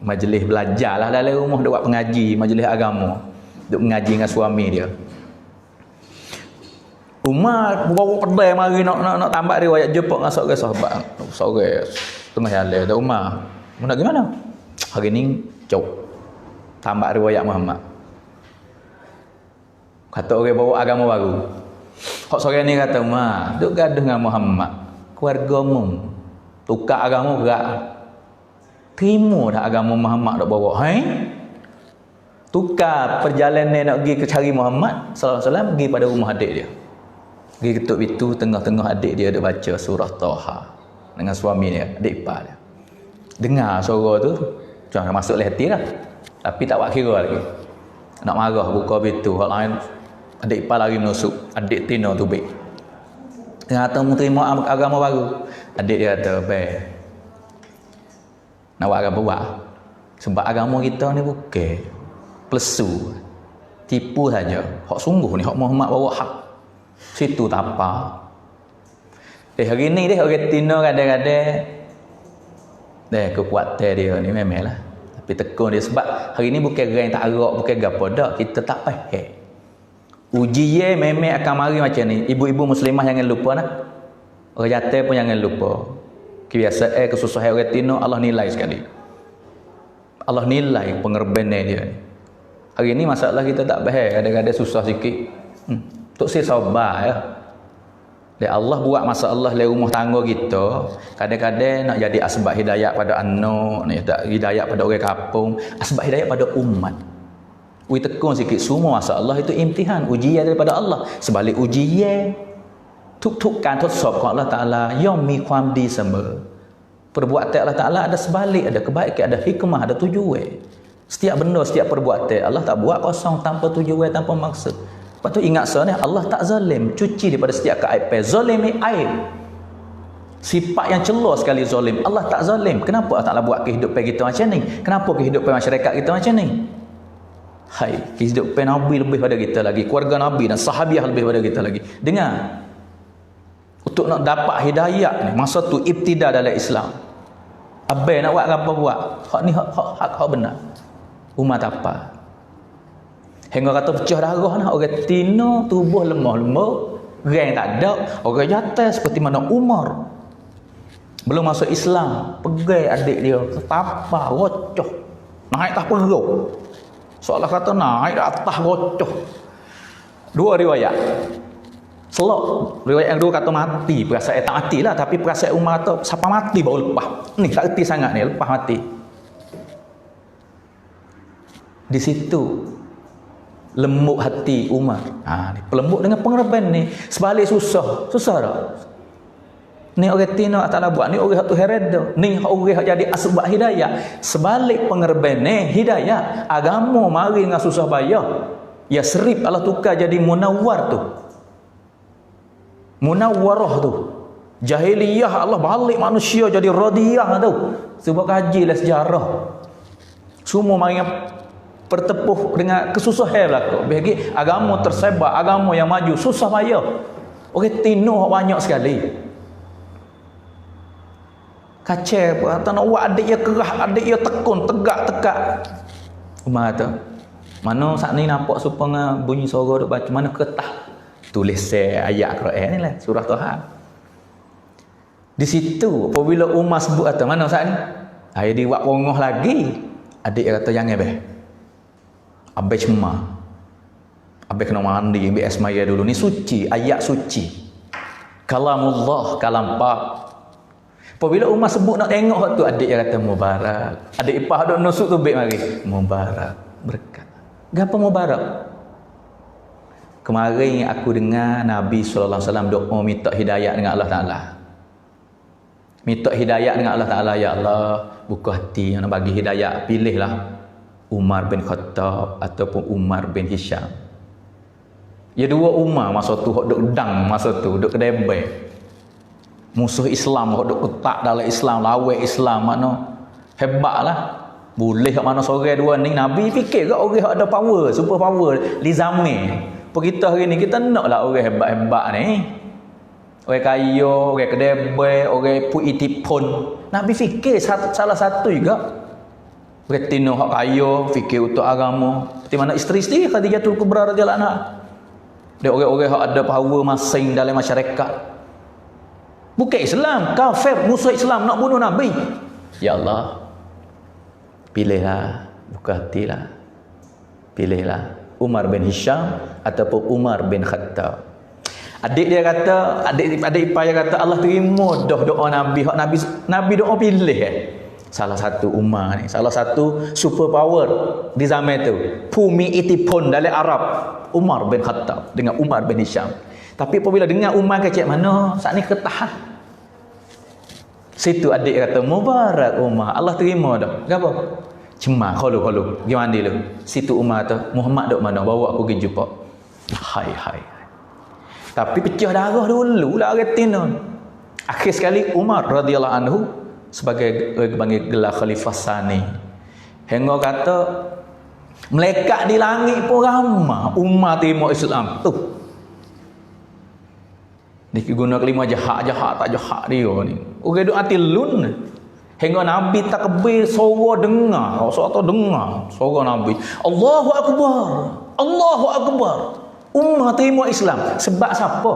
majlis belajar lah dalam rumah, dia buat pengaji, majlis agama. Duk mengaji dengan suami dia. Umar bawa pedai mari nak tambah riwayat jumpa dengan seorang sahabat. Seorang tengah jalan, Umar, nak gimana? Hari ni jauh tambah riwayat Muhammad. Kata orang bawa agama baru. Hak seorang ni kata, Umar, duk gaduh dengan Muhammad, keluargamu tukar agama berat. Terima dah agama Muhammad dak bawa. Tukar perjalanan nak pergi ke cari Muhammad sallallahu alaihi wasallam, pergi pada rumah adik dia. Pergi ketuk pintu, tengah-tengah adik dia ada baca surah Taha dengan suami dia, adik ipar dia. Dengar suara tu, jangan masuk hati lah. Tapi tak buat kira lagi. Nak marah buka pintu, hak lain adik ipar lari menusuk, adik Tino tu baik. Dia kata mu terima agama baru. Adik dia kata, "Baik. Nak buat agama buat. Sebab agama kita ni bukan plesu, tipu saja. Hak sungguh ni, hak Muhammad bawa hak. Situ tak apa." Hari ni orang Tino kadang-kadang kekuatan dia ni memanglah. Tapi tekun dia sebab hari ni bukan orang tak arak, bukan gapo dak, kita tak faham. Ujian memang akan mari macam ni. Ibu-ibu muslimah jangan lupa nah. Orang jatuh pun jangan lupa. Kebiasaan kesusahan orang Tino Allah nilai sekali. Allah nilai pengerbenan dia ni. Hari ni masalah kita tak faham, kadang-kadang susah sikit. Tok saya sabar ya. Dan Allah buat masalah dalam rumah tangga kita, kadang-kadang nak jadi asbab hidayah pada anak, nak jadi hidayah pada orang kampung, asbab hidayah pada umat. Ui tekun sikit, semua masalah itu imtihan, ujian daripada Allah. Sebalik ujian, tuk-tukการทดสอบของ Allah Ta'ala ย่อมมีความดีเสมอ Perbuatan Allah Ta'ala ada sebalik, ada kebaikan, ada hikmah, ada tujuan. Setiap benda, setiap perbuatan Allah tak buat kosong tanpa tujuan, tanpa maksud. Lepas tu ingat sebenarnya Allah tak zalim, cuci daripada setiap keaiban. Zalim ni aib, sifat yang celah sekali zalim. Allah tak zalim. Kenapa Allah Ta'ala buat kehidupan kita macam ni? Kenapa kehidupan masyarakat kita macam ni? Kehidupan Nabi lebih pada kita lagi, keluarga Nabi dan sahabiah lebih pada kita lagi. Dengar, untuk nak dapat hidayah ni, masa tu ibtidah dalam Islam. Abai nak buat apa buat, hak ni hak benar. Umat apa? Hingga kata pecah darah nak orang Tino, tubuh lemah-lemah, orang tak ada, orang jatuh seperti mana Umar. Belum masuk Islam, pegai adik dia, ketapa, rocoh. Naik atas perut. Seolah kata naik atas rocoh. Dua riwayat. Selok. Riwayat yang dua kata mati. Perasaan tak mati lah. Tapi perasaan Umar tu, siapa mati baru lepas. Ni tak erti sangat ni, lepas mati. Di situ lembut hati Umar. Ni pelembut dengan pengerban ni. Sebalik susah. Susah tak? Ni orang tina tak nak buat. Ni orang tu heredo. Ni orang jadi asbab hidayah. Sebalik pengerban ni hidayah. Agama mari dengan susah bayar. Ya serip Allah tukar jadi munawwar tu. Munawwarah tu. Jahiliyah Allah balik manusia jadi radiyah tu. Sebab kajilah sejarah. Semua mari bertepuh dengan kesusahan lah. Bagi agama tersebar, agama yang maju susah bayar. Orang tino banyak sekali. Kacau kata nak buat adik dia kerah, adik dia tekun, tegak. Umar kata, mana saat ni nampak supaya bunyi suara duk baca, mana ketah. Tulis ayat Quran ni lah, surah Taha. Di situ apabila Umar sebut kata, mana saat ni? Dia buat pongoh lagi. Adik dia kata, jangan beh. Abang cuma. Abang kena mandi, ambil asmaya dulu. Ni suci, ayat suci. Kalamullah, kalam Pak. Apabila Umar sebut nak tengok tu, adik dia kata mubarak. Adik ipar duk nusuk tu baik mari. Mubarak, berkat. Gapo mubarak? Kemarin aku dengar Nabi SAW doa minta hidayah dengan Allah Ta'ala. Minta hidayah dengan Allah Ta'ala. Ya Allah, buka hati yang nak bagi hidayah. Pilihlah Umar bin Khattab ataupun Umar bin Hisham. Ya dua Umar masa tu, duk dang masa tu, duk kedebay. Musuh Islam, duk ketak dalam Islam, lawai Islam, makna hebatlah. Boleh kat mana sore dua ni Nabi fikir ke orang ada power, super power di zaman. Apa kita hari ni kita naklah orang hebat-hebat ni. Orang kaya, orang kedebay, orang puitipun. Nabi fikir salah satu juga. Orang tino hak kaya, fikir untuk agama. Seperti mana isteri-isteri Khadijatul Kubra radhiyallahu anha. Dia orang-orang hak ada power masing dalam masyarakat. Bukan Islam, kafir, musuh Islam nak bunuh Nabi. Ya Allah, pilihlah, buka hatilah. Pilihlah Umar bin Hisham ataupun Umar bin Khattab. Adik dia kata, adik ipar dia kata, Allah terima dah doa Nabi. Hak Nabi doa pilih salah satu Umar ni, salah satu super power di zaman tu. Pumi itipun dalam Arab, Umar bin Khattab dengan Umar bin Hisham. Tapi apabila dengar Umar kecek mana, saat ni ketahan. Situ adik kata, mubarak Umar, Allah terima dah. Kenapa? Cuma, kalau gimana dulu? Situ Umar kata, Muhammad duk mana? Bawa aku pergi jumpa. Hai. Tapi pecah darah dulu lah orang Tino. Akhir sekali Umar radhiyallahu anhu sebagai panggil gelar Khalifah Sani. Hingga kata, melekat di langit pun ramai Umar terima Islam. Tu. Dia guna kelima jahat tak jahat dia ni. Orang duk hati lun. Hingga Nabi takbir suara dengar. Suara dengar suara Nabi. Allahu Akbar. Allahu Akbar. Ummah terima Islam. Sebab siapa?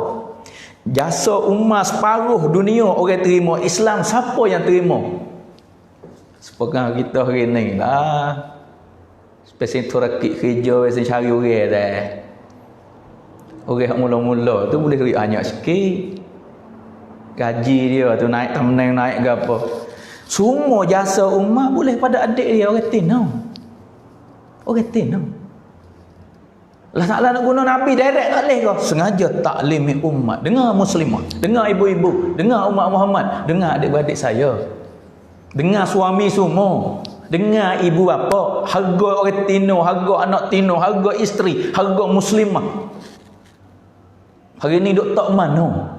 Jasa ummah separuh dunia orang terima Islam. Siapa yang terima? Sepegang kita hari ni lah. Spesifik tu rakit kerja, spesifik cari orang dah. Orang mula-mula tu boleh duit banyak sikit. Gaji dia tu naik temneng, naik ke apa. Semua jasa umat boleh pada adik dia orang Tino. Orang Tino. Allah Ta'ala nak guna Nabi direct tak boleh ke? Sengaja taklimi umat. Dengar muslimah, dengar ibu-ibu, dengar umat Muhammad, dengar adik-beradik saya. Dengar suami semua. Dengar ibu bapa, harga orang Tino, harga anak Tino, harga isteri, harga muslimah. Hari ni duk tak mana.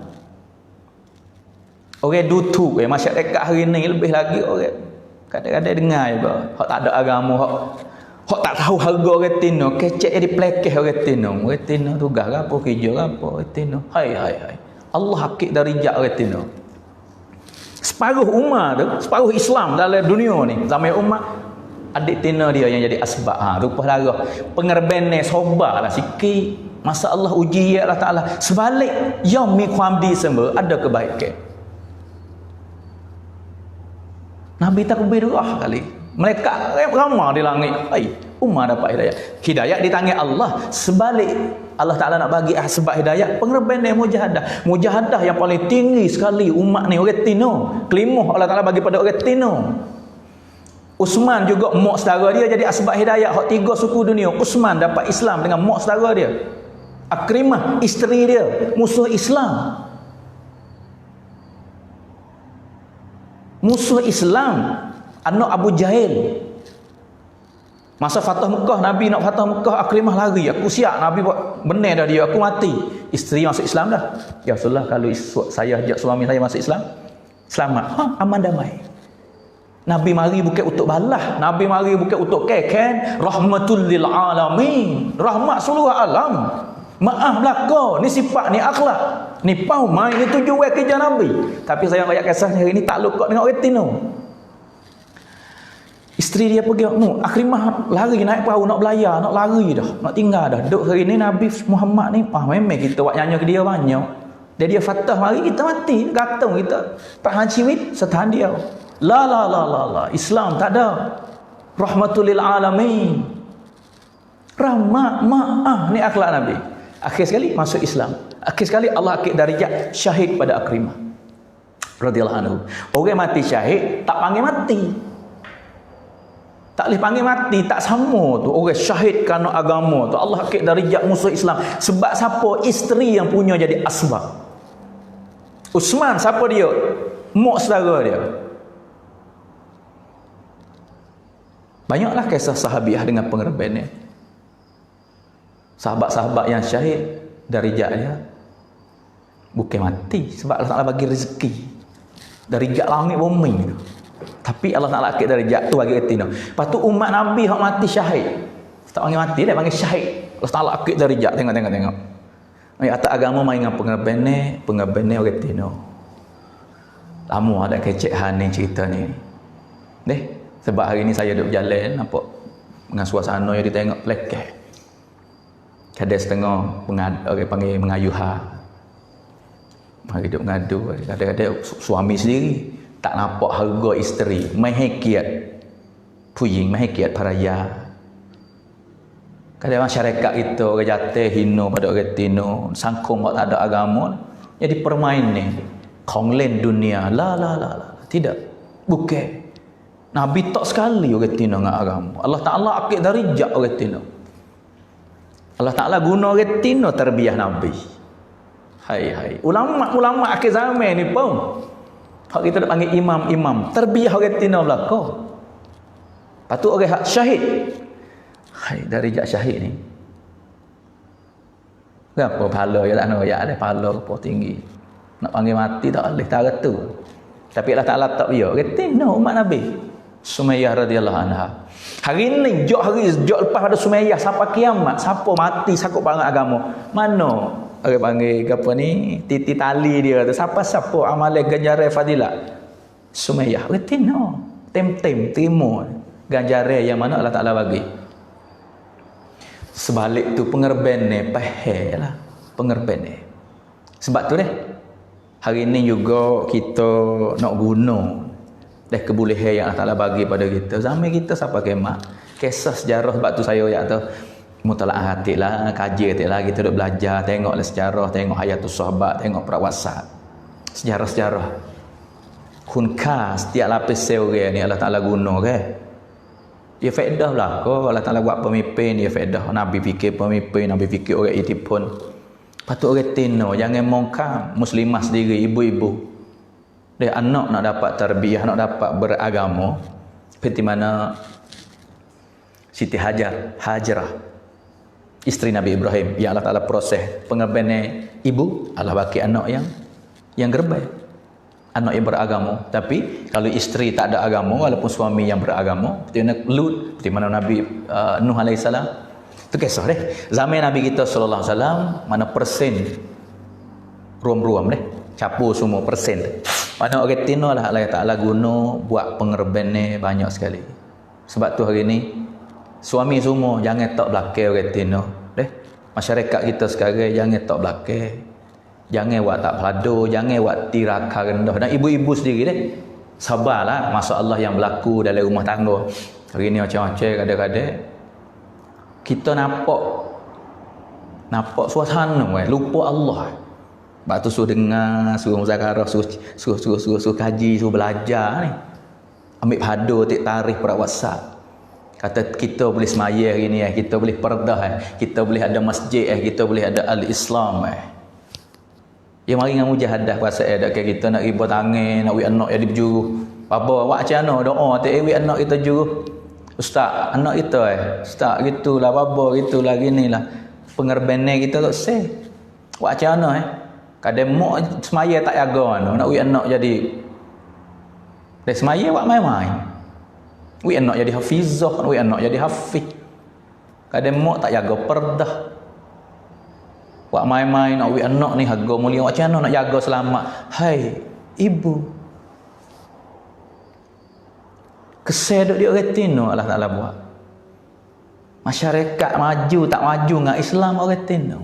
Orang dutu masyarakat hari ni lebih lagi orang kadang-kadang dengar juga. Hak tak ada agama, hak tak tahu harga orang Tino, kecek di plekeh orang Tino. Orang Tino tugas apa, kerja apa orang Tino. Hai. Allah hakik darjat orang Tino. Separuh umat tu, separuh Islam dalam dunia ni, zaman umat adik Tino dia yang jadi asbab. Rupa darah. Pengerben ni sobarlah sikit. Masa Allah uji Allah Ta'ala. Sebalik yang mi kuamdi semua ada kebaikan. Nabi takbir kali. Mereka ramai di langit. Umat dapat hidayah. Hidayah di tangan Allah. Sebalik Allah Ta'ala nak bagi sebab hidayah, pengerben mujahadah. Mujahadah yang paling tinggi sekali umat ni orang Tino. Kelimuh Allah Ta'ala bagi pada orang Tino. Uthman juga mak saudara dia jadi asbab hidayah. Hak 3 suku dunia. Uthman dapat Islam dengan mak saudara dia. Akrimah isteri dia musuh Islam. Musuh Islam, anak Abu Jahil. Masa Fatah Mekah, Nabi nak Fatah Mekah, Akrimah lari. Aku siap, Nabi buat benar dah dia, aku mati. Isteri masuk Islam dah. Ya Rasulullah, kalau saya ajak suami saya masuk Islam, selamat. Aman damai. Nabi mari bukan untuk balah, Nabi mari bukan untuk keken, rahmatul lil alamin. Rahmat seluruh alam. Maaf belaka, ni sifat, ni akhlak. Ni pau main, ni tujuan kerja Nabi. Tapi saya ayat kisahnya hari ni tak luka dengan orang Tino. Isteri dia pergi, Akrimah lari naik perahu nak belayar, nak lari dah, nak tinggal dah. Duk hari ni Nabi Muhammad ni, memang kita buat nyanyi ke dia banyak. Dia fatah mari kita mati, gantung kita. Tahan ciwit, setahan dia. La. Islam tak ada. Rahmatul lil alamin. Rahmat, maaf, ni akhlak Nabi. Akhir sekali masuk Islam. Akhir sekali Allah akid darjat syahid pada Akrimah radhiyallahu anhu. Orang mati syahid tak panggil mati. Tak boleh panggil mati, tak sama tu. Orang syahid kerana agama tu Allah akid darjat musuh Islam. Sebab siapa? Isteri yang punya jadi asbab. Uthman siapa dia? Mak saudara dia. Banyaklah kisah sahabiah dengan pengerben ni. Sahabat-sahabat yang syahid darjat dia bukan mati sebab Allah Ta'ala bagi rezeki darjat langit bumi tu. Tapi Allah Ta'ala akid darjat tu bagi retina. Lepas tu umat Nabi hak mati syahid tak panggil mati, dia panggil syahid. Allah Ta'ala akid darjat. Tengok atas agama main dengan pengerben ni orang Tino. Lama ada kecehan ni cerita ni sebab hari ni saya duduk berjalan nampak dengan suasana yang ditengok pelakeh. Kadang setengah orang panggil mengayuha. Mari duk mengadu. Kadang-kadang suami sendiri tak nampak harga isteri. Mahikiat puying, mahikiat paraya. Kadang masyarakat kita orang jatuh hina pada orang Tino, sangkung tak ada agama, jadi permain ni. Konglen dunia. La. Tidak. Bukan. Nabi tak sekali orang Tino dengan agama. Allah Ta'ala akid darjat orang Tino. Allah Ta'ala guna orang Tino terbiah Nabi. Hai. Ulama akhir zaman ni pun. Hak kita nak panggil imam. Terbiah orang Tino belaka. Lepas tu orang hak syahid. Hai, darjat syahid ni. Kenapa pahala ya tak nak ya ada pahala apa tinggi. Nak panggil mati tak boleh tara tu. Tapi Allah Ta'ala tak biar. Orang Tino umat Nabi. Sumayyah radhiyallahu anha. Hari ni jok lepas pada Sumayyah sampai kiamat, siapa mati sakut banget agama. Mana orang panggil apa ni? Titi tali dia tu. Siapa amalan ganjaran fadilat? Sumayyah. Retino. Tem terima ganjaran yang mana Allah Ta'ala bagi. Sebalik tu pengerben ni lah. Pengerben ni. Sebab tu hari ni juga kita nak guna kebolehan yang Allah Ta'ala bagi pada kita. Zaman kita siapa kemak kisah sejarah. Sebab tu saya mutalaah hati lah, kaji hati lah, kita duduk belajar, tengoklah sejarah, tengok hayatus sahabat, tengok perawasat sejarah kunka setiap lapis seorang ni Allah Ta'ala guna dia faedah lah. Allah Ta'ala buat pemimpin dia faedah. Nabi fikir pemimpin, Nabi fikir orang itipun. Patut orang Tino jangan mongkam muslimah sendiri, ibu-ibu dia anak nak dapat tarbiyah, nak dapat beragama seperti mana Siti Hajarah isteri Nabi Ibrahim yang Allah Ta'ala proses pengerben ibu, Allah bagi anak yang gerbai, anak yang beragama. Tapi kalau isteri tak ada agama walaupun suami yang beragama, seperti mana Lut, seperti mana Nabi Nuh alaihissalam. Itu kisah zaman Nabi kita sallallahu alaihi wasallam, mana persen ruam-ruam capur semua persen. Mana orang Tino lah Allah Ta'ala guna buat pengerben ni banyak sekali. Sebab tu hari ni suami semua jangan tak belakang orang Tino. Masyarakat kita sekarang jangan tak belakang. Jangan buat tak pelado, jangan buat tiraka rendah. Dan ibu-ibu sendiri Sabarlah masalah yang berlaku dalam rumah tangga. Hari ni macam-macam kadang-kadang kita nampak suasana lupa Allah. Sebab tu suruh dengar, suruh muzakarah, suruh kaji, suruh belajar ni. Ambil padu, tik tarikh pada WhatsApp. Kata kita boleh semaya hari ni, kita boleh perdah, kita boleh ada masjid, kita boleh ada al-Islam. Ya mari dengan mujahadah puasa dak kita nak riba tangan, nak wi anak jadi berjuruh. Apa awak macam mana doa tak wi anak kita juruh. Ustaz, anak kita ustaz gitulah, bapa gitulah, ginilah. Pengerbenan kita tak seh. Awak macam mana kadang mak semaya tak jaga nak wi anak jadi. Dah semaya awak main-main. Wi anak jadi hafizah, wi anak jadi hafiz. Kadang mak tak jaga perdah. Wak main-main nak wi anak ni harga mulia macam mana nak jaga selamat. Hai ibu, kesal duk dia retino Allah Taala buat. Masyarakat maju tak maju dengan Islam orang retino.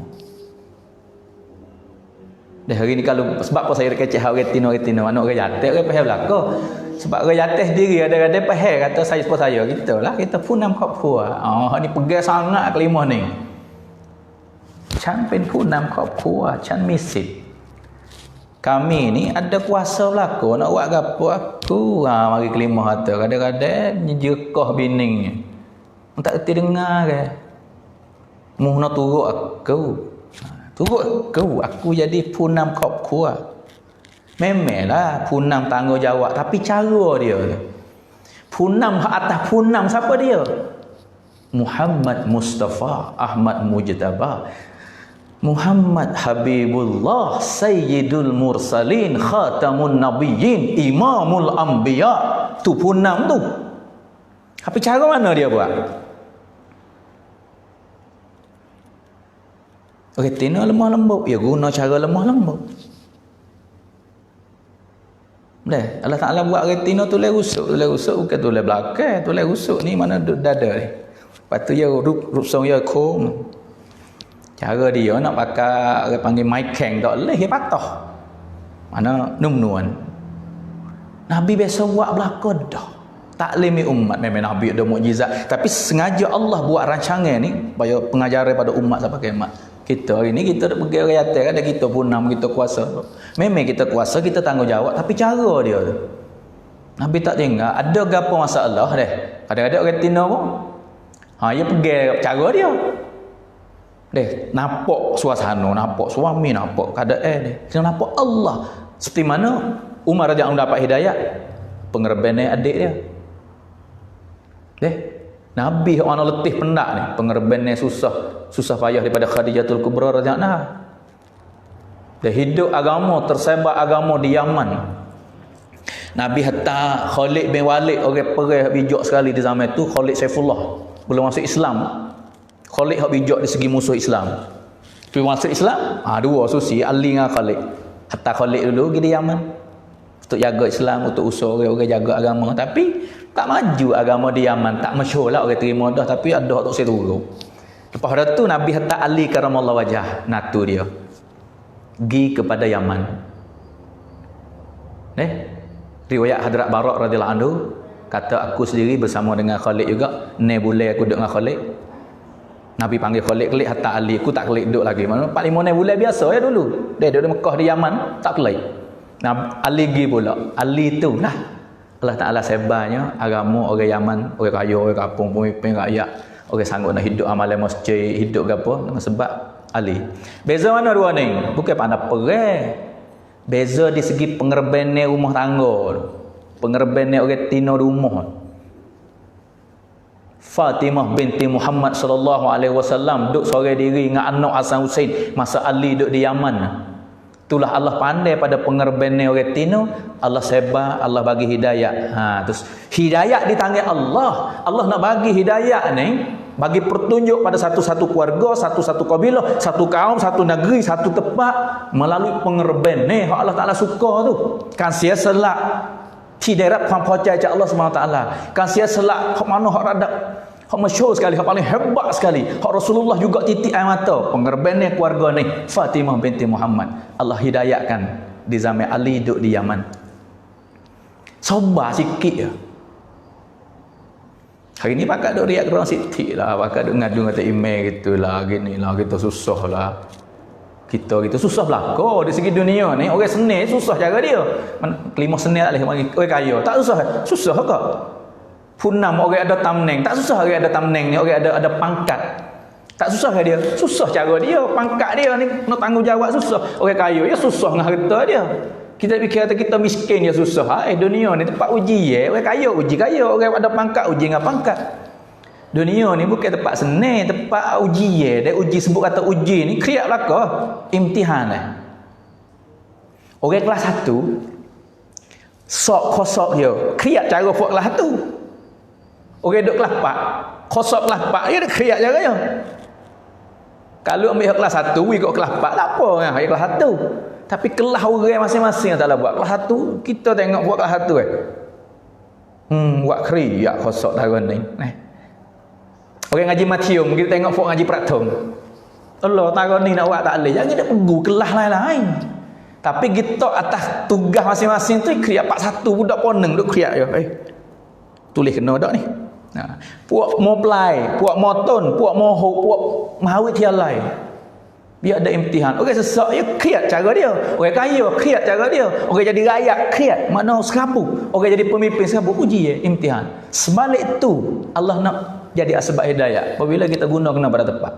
Dah hari ni kalau sebab apa saya kecek retino anak orang jatuh orang faham belaka. Sebab orang jatuh sendiri ada faham kata saya sebab saya gitulah kita punam khaupua. Ni pegang sangat kelima ni. ฉันเป็นผู้นำครอบครัวฉันมีสิทธิ์ kami ni ada kuasa berlaku nak buat gapo aku mari kelima harta kadang-kadang nyejekah bining tak erti dengar ke muh nak turut aku jadi punam ครอบครัว memanglah punam tanggungjawab tapi cara dia punam atas punam siapa dia Muhammad Mustafa Ahmad Mujtaba Muhammad Habibullah Sayyidul Mursalin Khatamun Nabiyyin Imamul Anbiya tu punam tu. Tapi cara mana dia buat? Retina lemah lembut, ya guna cara lemah lembut. Dah Allah Taala buat retina tu le rusuk bukan tu le belakang, tu le rusuk ni mana dada ni. Lepas tu ya rusuk ya kom. Cara dia nak pakai orang panggil maikeng tak boleh dia patah. Mana num-nuan. Nabi biasa buat belaka dah. Taklimi umat memang Nabi ada mukjizat, tapi sengaja Allah buat rancangan ni supaya pengajaran pada umat sampai kiamat. Kita hari ni kita dak pergi orang atas ada kita punam kita kuasa. Memang kita kuasa kita tanggungjawab tapi cara dia tu. Nabi tak tinggal ada gapo masalah deh. Kadang-kadang orang tina pun dia pergi cara dia. Deh, nampak suasana, nampak suami, nampak keadaan dia. Kita nampak Allah. Seperti mana Umar radhiyallahu anhu dapat hidayah, pengerbenan adik dia. Deh, Nabi yang mana letih penat ni, pengerbenan susah payah daripada Khadijatul Kubra radhiyallahu anha. Dia hidup agama, tersebar agama di Yaman. Nabi hatta Khalid bin Walid orang perang bijak sekali di zaman itu, Khalid Saifullah belum masuk Islam. Khalid hak bijak di segi musuh Islam. Tapi masuk Islam, dua susi Ali dengan Khalid. Hatta Khalid dulu pergi di Yaman untuk jaga Islam, untuk usaha orang jaga agama, tapi tak maju agama di Yaman, tak masyhur lah orang terima dah, tapi ada hak tak saya turun. Lepas dah tu Nabi hatta Ali karamallahu wajah, natu dia pergi kepada Yaman. Riwayat Hadrat Barak radhiyallahu anhu kata aku sendiri bersama dengan Khalid juga, bulan aku duduk dengan Khalid. Nabi panggil Khalid hatta Ali, aku tak Khalid duduk lagi. Mana 4-5 bulan biasa ya dulu. Dia duduk di Mekah di Yaman, tak Khalid. Nah, Ali pergi pula. Ali tu nah Allah Taala sebarnya agama orang Yaman, orang kaya, orang kampung, pemimpin rakyat, orang sanggup nak hidup amalan masjid, hidup ke apa dengan sebab Ali. Beza mana dua ni? Bukan pandai perang. Beza di segi pengerbenan rumah tangga. Pengerbenan orang tino rumah. Fatimah binti Muhammad sallallahu alaihi wasallam duduk seorang diri dengan anak Hasan Husain masa Ali duduk di Yaman. Itulah Allah pandai pada pengerbenan orang tino, Allah sebar, Allah bagi hidayah. Terus hidayah di tangan Allah. Allah nak bagi hidayah ni, bagi petunjuk pada satu-satu keluarga, satu-satu kabilah, satu kaum, satu negeri, satu tempat melalui pengerbenan ni Allah Taala suka tu. Kan sia selak ที่ได้รับความพอใจจาก Allah Subhanahu Wa Taala การเสียสละhak mana hak radap hak masyhur sekali hak paling hebat sekali hak Rasulullah juga titik air mata pengorbanan keluarga ni Fatimah binti Muhammad Allah hidayahkan di zaman Ali duduk di Yaman Sabar sikit je. Hari ni pakat duk riak orang sikit lah, pakat duk ngadu kata email gitulah, ginilah, kita susah lah. Kita susah belaka di segi dunia ni. Orang seni susah cara dia. Kelima seni tak boleh bagi orang kaya. Tak susah. Susah ke? Punam orang ada tamneng. Tak susah orang ada tamneng ni, orang ada pangkat. Tak susah ke dia? Susah cara dia, pangkat dia ni nak tanggungjawab susah. Orang kaya ya susah dengan harta dia. Kita fikir kata kita miskin dia susah. Dunia ni tempat uji orang kaya uji kaya, orang ada pangkat uji dengan pangkat. Dunia ni bukan tempat senang, tempat uji dia uji sebut kata uji ni kriak belaka, imtihan Orang kelas 1 sok kosok dia, kriak cara buat kelas 1. Orang duduk kelas 4, kosok kelas 4 dia kriak caranya. Kalau ambil kelas 1, ikut kelas 4 tak apa kan, kelas 1. Tapi kelas orang masing-masing tak lah buat. Kelas 1 kita tengok buat kelas 1 buat kriak kosok tahun ni. Orang ngaji matium kita tengok buat ngaji pratom. Allah tahun ni nak buat tak boleh. Jangan dia pergi kelas lain-lain. Tapi kita atas tugas masing-masing tu kriak 41 budak poneng duk kriak je. Tulis kena dak ni. Puak moplai, puak moton, puak mohok, puak mahawit tialai. Biar ada imtihan. Orang sesak ya kriat cara dia. Orang kaya kriat cara dia. Orang jadi rakyat kriat. Mana serabut. Orang jadi pemimpin serabut. Uji ya imtihan. Sebalik tu Allah nak jadi asbab hidayah. Apabila kita guna kena pada tepat.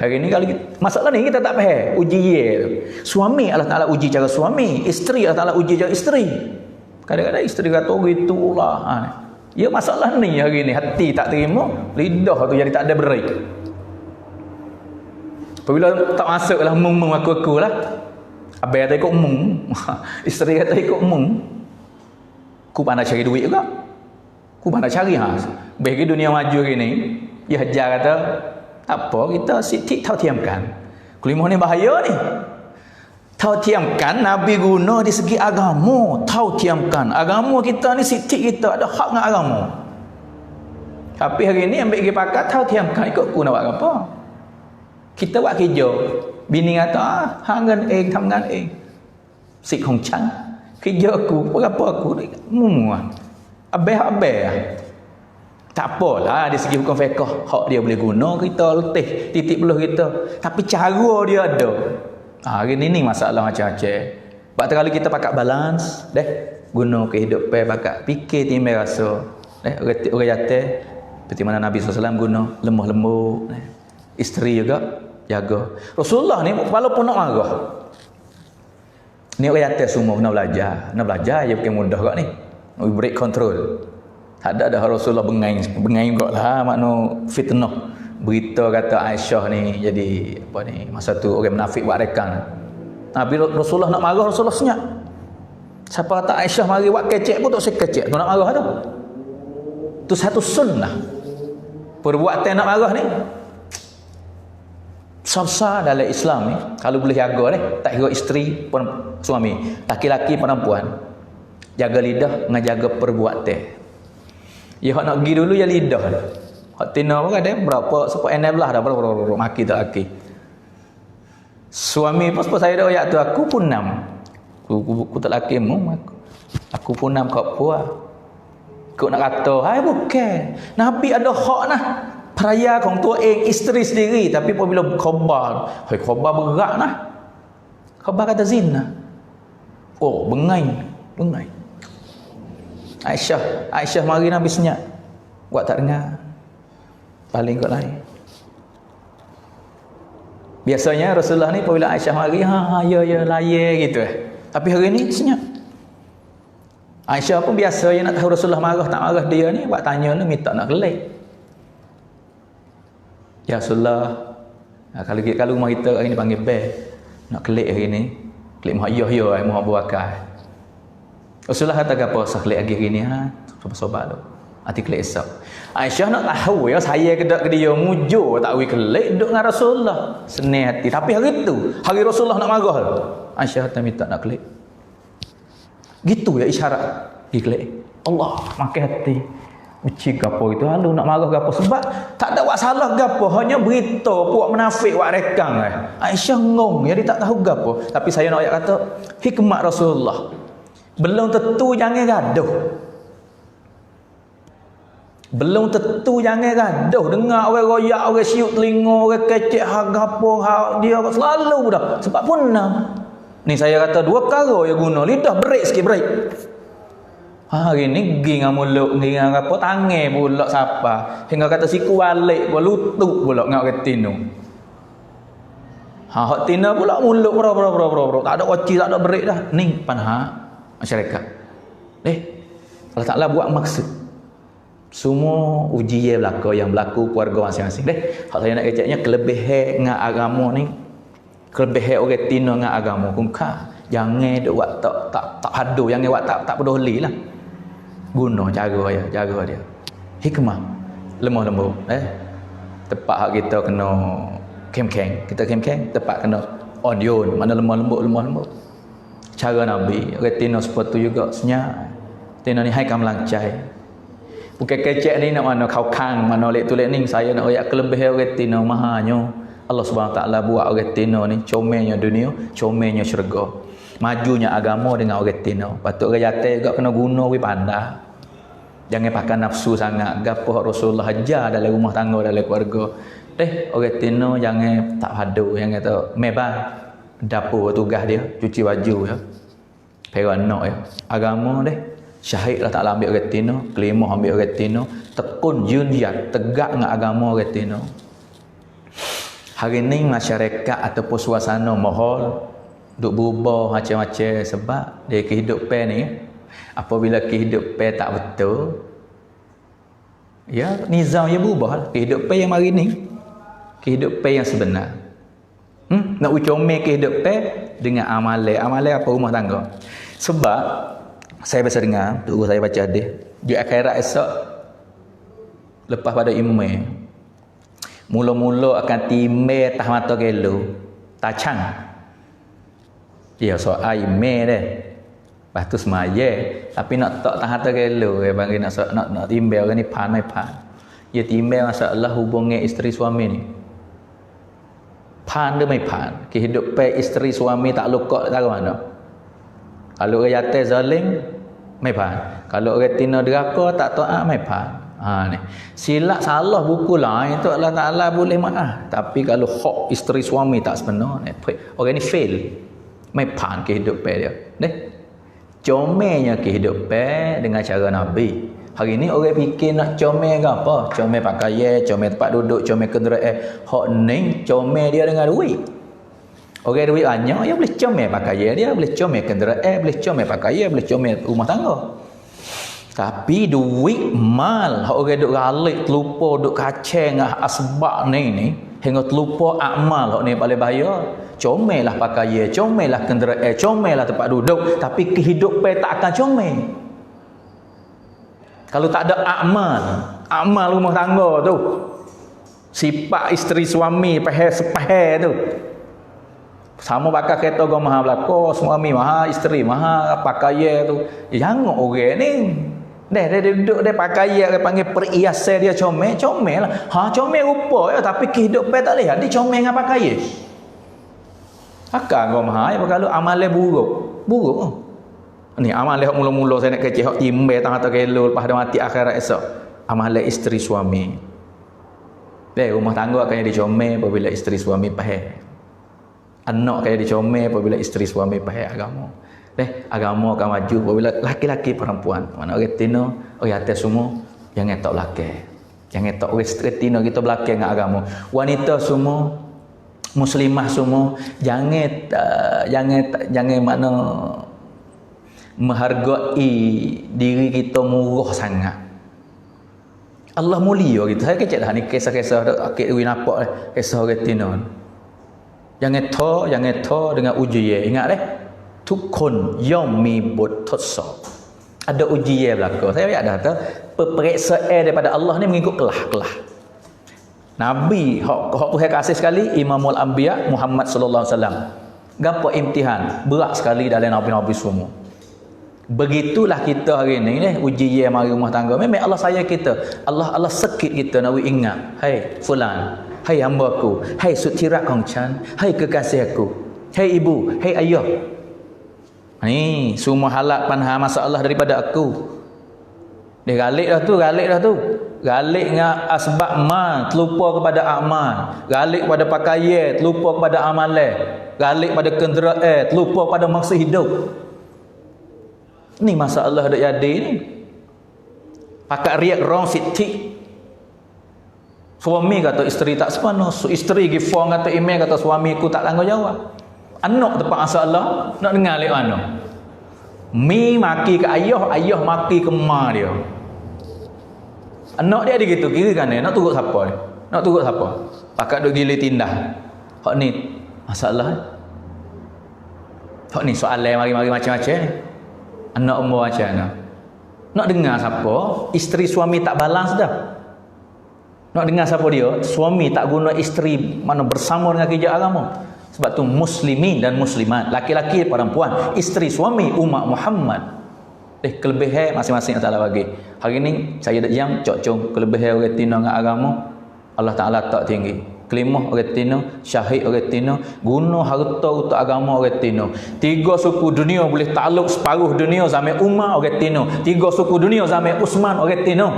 Hari ni kalau masalah ni kita tak faham. Uji ya tu. Suami Allah Ta'ala uji cara suami. Isteri Allah Ta'ala uji cara isteri. Kadang-kadang isteri kata gitulah. Ya masalah ni hari ni. Hati tak terima. Lidah tu jadi tak ada beri. Apabila tak masuk lah mung aku lah. Abang kata ikut mung. Isteri kata ikut mung. Ku pandai cari duit juga. Ku pandai cari bagi dunia maju ni. Ya hajar kata tak apa kita sitik tahu tiamkan. Kelima ni bahaya ni. Tahu tiamkan Nabi guna di segi agama. Tahu tiamkan agama kita ni sitik kita ada hak dengan agama. Tapi hari ni ambil pergi pakat tahu tiamkan ikut ku nak buat apa. Kita buat kerja. Bini kata, hangan thamngan Sik hong chan. Kerja aku, berapa aku? Abeh. Tak apalah dari segi hukum fiqh. Hak dia boleh guna, kita letih titik belah kita. Tapi cara dia ada. Hari ni masalah macam-macam. Sebab kalau kita pakai balance, guna kehidupan, pakai fikir timbang rasa. Orang jatuh, seperti mana Nabi SAW guna lemah lembut. Isteri juga jaga. Rasulullah ni walaupun nak marah. Ni orang atas semua nak belajar je bukan mudah kak ni. Nak break control. Tak ada dah Rasulullah bengai juga lah makna fitnah. Berita kata Aisyah ni jadi apa ni masa tu orang munafik buat rekan. Tapi Rasulullah nak marah Rasulullah senyap. Siapa kata Aisyah mari buat kecek pun tak sekecek tu nak marah tu. Tu satu sunnah. Perbuatan nak marah ni sah dalam Islam ni kalau boleh jaga tak kira isteri pun suami, laki-laki perempuan jaga lidah dengan jaga perbuatan. Ya hak nak pergi dulu ya lidah. Hak tina pun ada berapa sebab 16 dah berapa maki tak laki. Suami pun sebab saya dah ayat tu aku pun 6. Aku tak laki mu aku pun 6 kau puas. Kau nak kata hai bukan. Nabi ada hak nah. Perayaของตัวเอง isteri sendiri tapi apabila khabar berat nah. Khabar kata zina. Oh, bengai. Aisyah mari Nabi senyap. Buat tak dengar. Paling kot lain. Biasanya Rasulullah ni apabila Aisyah mari ya layan gitu Tapi hari ni senyap. Aisyah pun biasanya nak tahu Rasulullah marah tak marah dia ni buat tanya ni minta nak kelik. Ya Rasulullah, kalau rumah kita hari ni panggil bel, nak kelik hari ni, kelik muhak ya muhak berakal. Rasulullah kata apa sah kelik hari ni sobat tu. Hati kelik esok. Aisyah nak tahu ya saya kedak ke dia mujur tak wi kelik duduk dengan Rasulullah. Senang hati. Tapi hari tu, hari Rasulullah nak marah. Aisyah kata minta nak kelik. Gitu ya isyarat pergi kelik. Allah makan hati. Uci gapo itu lalu nak marah gapo sebab tak ada buat salah gapo hanya berita puak munafik buat rekang Aisyah ngong jadi tak tahu gapo tapi saya nak ayat kata hikmat Rasulullah Belum tentu jangan gaduh. Belum tentu jangan gaduh. Dengar orang royak, orang siuk telinga, orang kecek harga apa, dia selalu dah. Sebab punah. Ni saya kata 2 perkara yang guna. Lidah break sikit break. Hari ni pergi dengan mulut, pergi dengan apa, tangan pula siapa. Hingga kata siku balik pula, lutut pula dengan orang tino. Hak tino pula mulut bro. Tak ada koci, tak ada break dah. Ni panha masyarakat. Allah Ta'ala buat maksud. Semua ujian yang berlaku keluarga masing-masing. Hak saya nak keceknya kelebihan dengan agama ni. Kelebihan orang tino dengan agama. Kumka. Jangan buat tak hadu, jangan buat tak peduli lah. Guna cara dia. Hikmah. Lemah lembut. Tepat hak kita kena kem-kem. Kita kem-kem, tepat kena audio. Mana lemah lembut. Cara Nabi. Orang tino seperti juga senyap. Tino ni hai kam lancai. Bukan kecek ni nak mana kau kang, mana lek tulis ni saya nak ayat kelebihan orang tino mahanya. Allah Subhanahu Taala buat orang tino ni comelnya dunia, comelnya syurga. Majunya agama dengan orang tino. Patut orang jatuh juga kena guna we pandai. Jangan pakai nafsu sangat. Gapo Rasulullah ajar dalam rumah tangga, dalam keluarga. Orang tino jangan tak padu, yang kata mebah dapur tugas dia, cuci baju ya. Perak nak ya. Agama syahid lah Ta'ala ambil orang tino, kelimah ambil orang tino, tekun juniat, tegak dengan agama orang tino. Hari ni masyarakat ataupun suasana mahal duk berubah macam-macam sebab dia kehidupan ni apabila kehidupan tak betul ya nizam dia berubah lah. Kehidupan yang hari ni kehidupan yang sebenar nak ucomel kehidupan dengan amalan apa rumah tangga. Sebab saya biasa dengar guru saya baca hadis di akhirat esok lepas pada imam mula-mula akan timbul tah mata kelo tacang dia soal imam dah. Lepas tu semaya tapi nak tak tahan tak kelo bagi nak timbul orang ni pan. Dia timbul masalah hubungan isteri suami ni. Pan dia mai pan. Kehidupan isteri suami tak lokok tak mana. Kalau orang yatim zalim mai pan. Kalau orang tina deraka tak taat mai pan. Ni. Silap salah buku lain tu Allah Taala boleh maaf. Tapi kalau hak isteri suami tak sebenar ni, orang ni fail. Mai pan kehidupan dia. Comelnya kehidupan dengan cara Nabi. Hari ni orang fikir nak comel ke apa? Comel pakaian, comel tempat duduk, comel kenderaan. Hak ni comel dia dengan duit. Orang duit banyak, dia boleh comel pakaian dia, boleh comel kenderaan, boleh comel pakaian, boleh comel rumah tangga. Tapi duit mal, hak orang duk galik, terlupa duk kacang asbab ni hingga terlupa amal hak ni paling bahaya. Comel lah pakaian, comel lah kenderaan, comel lah tempat duduk, tapi kehidupan tak akan comel. Kalau tak ada amal rumah tangga tu, sifat isteri suami pahal tu. Sama bakal kereta kau maha belakang, suami maha, isteri maha, pakaian tu. Jangan orang ni. Dia duduk dia pakaian, dia panggil perhiasan dia comel lah. Comel rupa ya, tapi kehidupan tak lihat dia comel dengan pakaian. Akak kau maha ya kalau amalan buruk. Ni amalan hak mula-mula saya nak kecil hak timbel tang-tang kelo lepas dah mati akhirat esok. Amalan isteri suami. Rumah tangga akan jadi comel apabila isteri suami pahal. Anak akan jadi comel apabila isteri suami pahal agama. Agama akan maju apabila laki-laki perempuan. Mana orang tino, orang atas semua jangan tak belakang. Jangan tak orang tino kita belakang dengan agama. Wanita semua muslimah semua jangan mana menghargai diri kita murah sangat. Allah mulia gitu. Saya kecek dah ni kisah-kisah akik we nampak kisah orang tino. Jangan tho dengan ujian. Ingat tukun yang mi bot tosok. Ada ujian belaka. Saya ada kata peperiksaan daripada Allah ni mengikut kelah. Nabi hak Tuhan kasih sekali Imamul Anbiya Muhammad sallallahu alaihi wasallam. Gapo imtihan berat sekali dalam nabi-nabi semua. Begitulah kita hari ni ujian mari rumah tangga. Memang Allah sayang kita. Allah sekit kita nak ingat. Hai fulan, hai hamba-Ku, hai sutirak Kong Chan, hai kekasih aku, hai ibu, hai ayah. Ni semua halak panha masalah daripada aku. Dia galik dah tu. Galik dengan asbab mal, terlupa kepada amal. Galik pada pakaian, terlupa kepada amalan. Galik pada kenderaan, terlupa pada masa hidup. Ni masalah dak jadi ni. Pakat riak rong sitik. Suami kata isteri tak sepanuh, isteri gi phone kata email kata suamiku tak tanggungjawab. Anak tempat masalah, nak dengar lek mana? Mi maki ke ayah, ayah maki ke mak dia. Anak dia ada gitu, kira kan nak turut siapa ni? Nak turut siapa? Pakat duk gila tindah. Hak ni masalah. Hak ni soalan mari-mari macam-macam ni. Anak umur macam mana? Nak dengar siapa? Isteri suami tak balance dah. Nak dengar siapa dia? Suami tak guna isteri mana bersama dengan kerja agama. Sebab tu muslimin dan muslimat, laki-laki perempuan, isteri suami umat Muhammad. Kelebihan masing-masing Allah Taala bagi. Hari ni saya dak jam cok-cok kelebihan orang tina dengan agama Allah Taala tak tinggi. Kelimah orang tina, syahid orang tina, guna harta untuk agama orang tina. 3 suku dunia boleh takluk separuh dunia zaman Umar orang tina. 3 suku dunia zaman Uthman orang tina.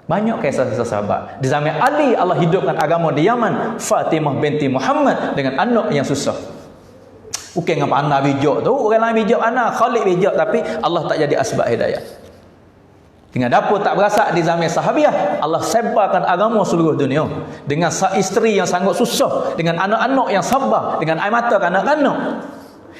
Banyak kisah-kisah sahabat. Di zaman Ali Allah hidupkan agama di Yaman, Fatimah binti Muhammad dengan anak yang susah. Bukan dengan anak bijak tu, orang lain bijak anak, Khalid bijak, tapi Allah tak jadi asbab hidayah. Dengan dapur tak berasak di zaman sahabiah, Allah sebarkan agama seluruh dunia. Dengan isteri yang sangat susah, dengan anak-anak yang sabar, dengan air mata kanak-kanak.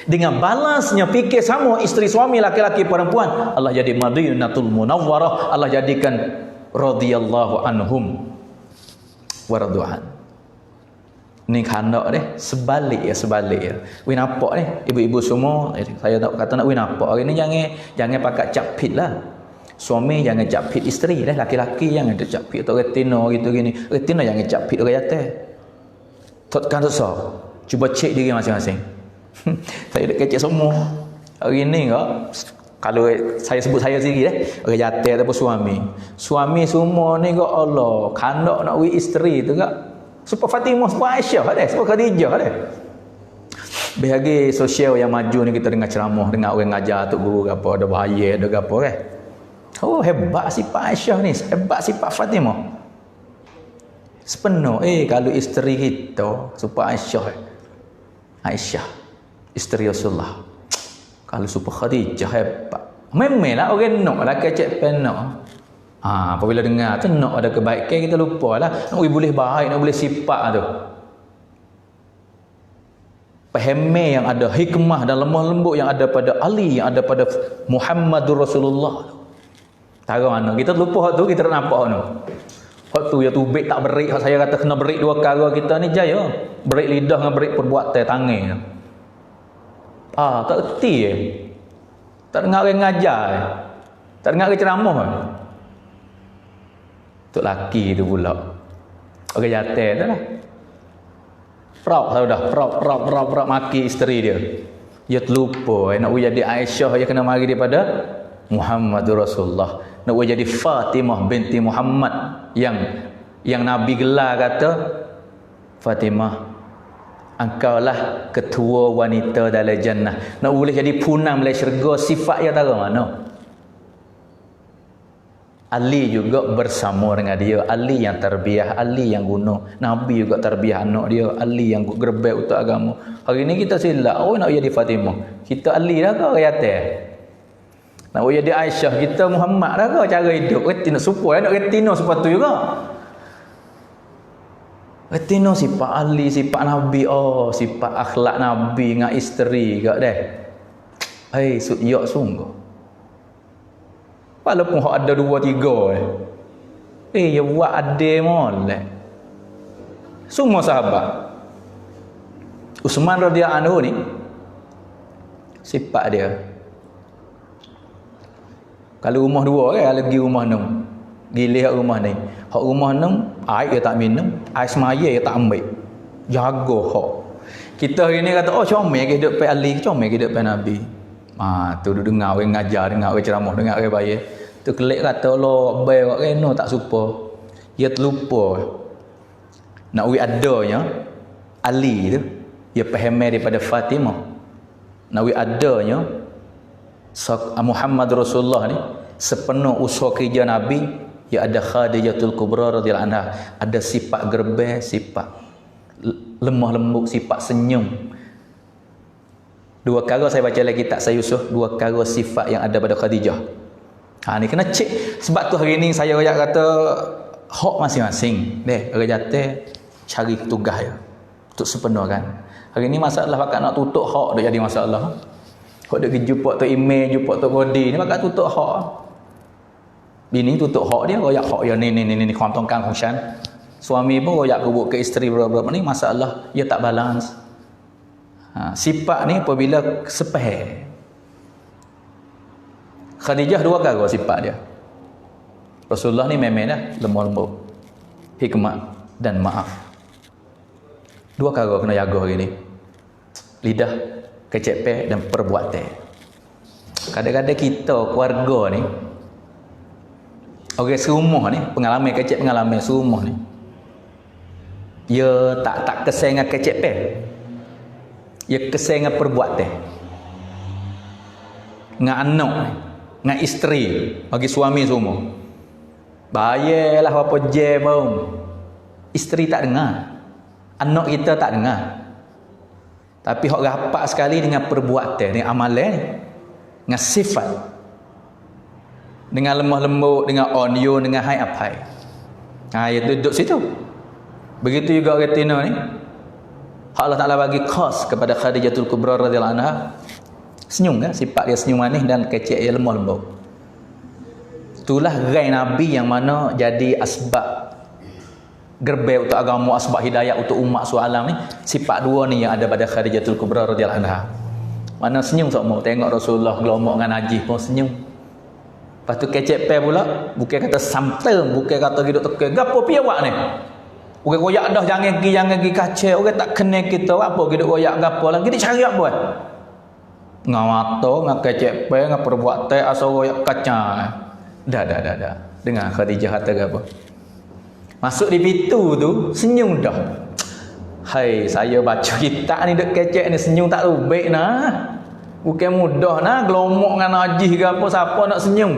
Dengan balansnya fikir sama isteri suami laki-laki perempuan, Allah jadi Madinatul Munawwarah, Allah jadikan radhiyallahu anhum wa radu'an. Ni kandak deh sebalik ya. Wei nampak ni ibu-ibu semua, saya tak kata nak wei nampak hari ni jangan pakai capit lah. Suami jangan capit isteri dah, laki-laki jangan capit tu retina gitu gini. Retina jangan capit orang jatuh. Takkan susah. Cuba cek diri masing-masing. Saya dah kecek semua. Hari ni kalau saya sebut saya sendiri orang jatuh ataupun suami. Suami semua ni Allah, kandak nak wei isteri tu Supaya Fatimah, supaya Aisyah ada, supaya Khadijah ada. Bahagi sosial yang maju ni kita dengar ceramah, dengar orang ngajar tok guru apa, ada bahaya, ada apa kan. Oh hebat sifat Aisyah ni, hebat sifat Fatimah. Sepenuh kalau isteri kita supaya Aisyah isteri Rasulullah. Kalau supaya Khadijah hebat. Memanglah orang nak laki cek penak. Apabila dengar tu nak ada kebaikan kita lupa lah. Nak boleh baik, nak boleh sifat tu. Pahami yang ada hikmah dan lemah lembut yang ada pada Ali, yang ada pada Muhammadur Rasulullah. Tahu mana? Kita lupa hak tu, kita tak nampak tu. Hak tu ya tubik tak berik, hak saya kata kena berik dua perkara kita ni jaya. Berik lidah dengan berik perbuatan tangan. Tak erti Tak dengar orang ngajar Tak dengar orang ceramah Tok laki tu pula orang jatuh tu lah. Prok maki isteri dia. Dia terlupa nak jadi Aisyah, dia kena mari daripada Muhammadur Rasulullah. Nak jadi Fatimah binti Muhammad yang Nabi gelar kata, Fatimah, engkaulah ketua wanita dalam jannah. Nak boleh jadi punang dalam syurga, sifat dia tahu mana? Ali juga bersama dengan dia. Ali yang terbiah, Ali yang guna. Nabi juga terbiah anak dia. Ali yang gerbek untuk agama. Hari ni kita silap. Nak jadi Fatimah. Kita Ali dah ke orang atas? Nak jadi Aisyah. Kita Muhammad dah ke cara hidup? Retina supaya nak retina sepatu juga. Retina sifat Ali, sifat Nabi. Sifat akhlak Nabi dengan isteri kat dah. Sungguh. Walaupun hak ada 2-3 ya buat ada molek. Semua sahabat. Uthman radhiyallahu anhu ni sifat dia. Kalau rumah 2 kan, lagi rumah 6. Gilih hak rumah ni. Hak rumah 6 air dia tak minum, air semaya dia tak ambil. Jaga hak. Kita hari ni kata comel ke hidup pai Ali, comel ke hidup pai Nabi. Tu dengar orang ngajar, dengar orang ceramah, dengar orang bayar. Tu kelik kata Allah baik kat reno tak supa. Dia terlupa. Nak adanya Ali tu dia faham daripada Fatimah. Nawi adanya Muhammad Rasulullah ni sepenuh usaha kerja Nabi, ya ada Khadijatul Kubra radhiyallahu anha, ada sifat gerbe, sifat lemah lembut, sifat senyum. Dua perkara saya baca lagi kitab saya Yusuf, dua perkara sifat yang ada pada Khadijah. Ni kena cek. Sebab tu hari ni saya royak kata hak masing-masing. Deh, orang jatuh cari tugas ya untuk sepenuh kan. Hari ni masalah pakat nak tutup hak dah jadi masalah. Hak dak jumpa tu email, jumpa tu kodi ni pakat tutup hak. Bini tutup hak dia, royak hak ya ni kham tongkang husan. Suami pun royak kubuk ke isteri berapa ni, masalah dia tak balance. Sifat ni apabila sepeh. Khadijah dua kali sifat dia. Rasulullah ni memang dah lemah lembut, hikmat dan maaf. Dua kali kena jaga hari ni. Lidah, kecepek dan perbuatan. Kadang-kadang kita keluarga ni, orang serumah ni, pengalaman kecek pengalaman serumah ni, dia tak kesal dengan kecepek. Dia kesal dengan perbuatan. Dengan anak ni, dengan isteri, bagi suami semua. Bayarlah apa je pun. Isteri tak dengar. Anak kita tak dengar. Tapi hok rapat sekali dengan perbuatan, dengan amalan, dengan sifat. Dengan lemah lembut, dengan on you, dengan high up high. Dia duduk situ. Begitu juga orang Tino ni. Allah Ta'ala bagi khas kepada Khadijatul Kubra radhiyallahu anha. Senyum kan, sifat dia senyum manis dan kecek dia lemah lembut. Itulah rai Nabi yang mana jadi asbab gerbel untuk agama, asbab hidayah untuk umat sualam ni. Sifat dua ni yang ada pada Khadijatul Kubra radhiyallahu anha. Mana senyum semua, tengok Rasulullah gelomok dengan najis pun senyum. Lepas tu kecek pe pula, bukan kata samtem, bukan kata hidup teke. Gapo pi awak ni? Orang royak dah jangan pergi kacau, orang tak kenal kita apa hidup royak gapo lagi dia cari apa? Ngawata, ngakecek pe, ngaperbuat asal royak kacang. Dah. Dengar Khadijah kata apa? Masuk di pintu tu, senyum dah. Hai, saya baca kitab ni dek kecek ni senyum tak rubik nah. Bukan mudah nah, gelomok dengan najis ke apa, siapa nak senyum?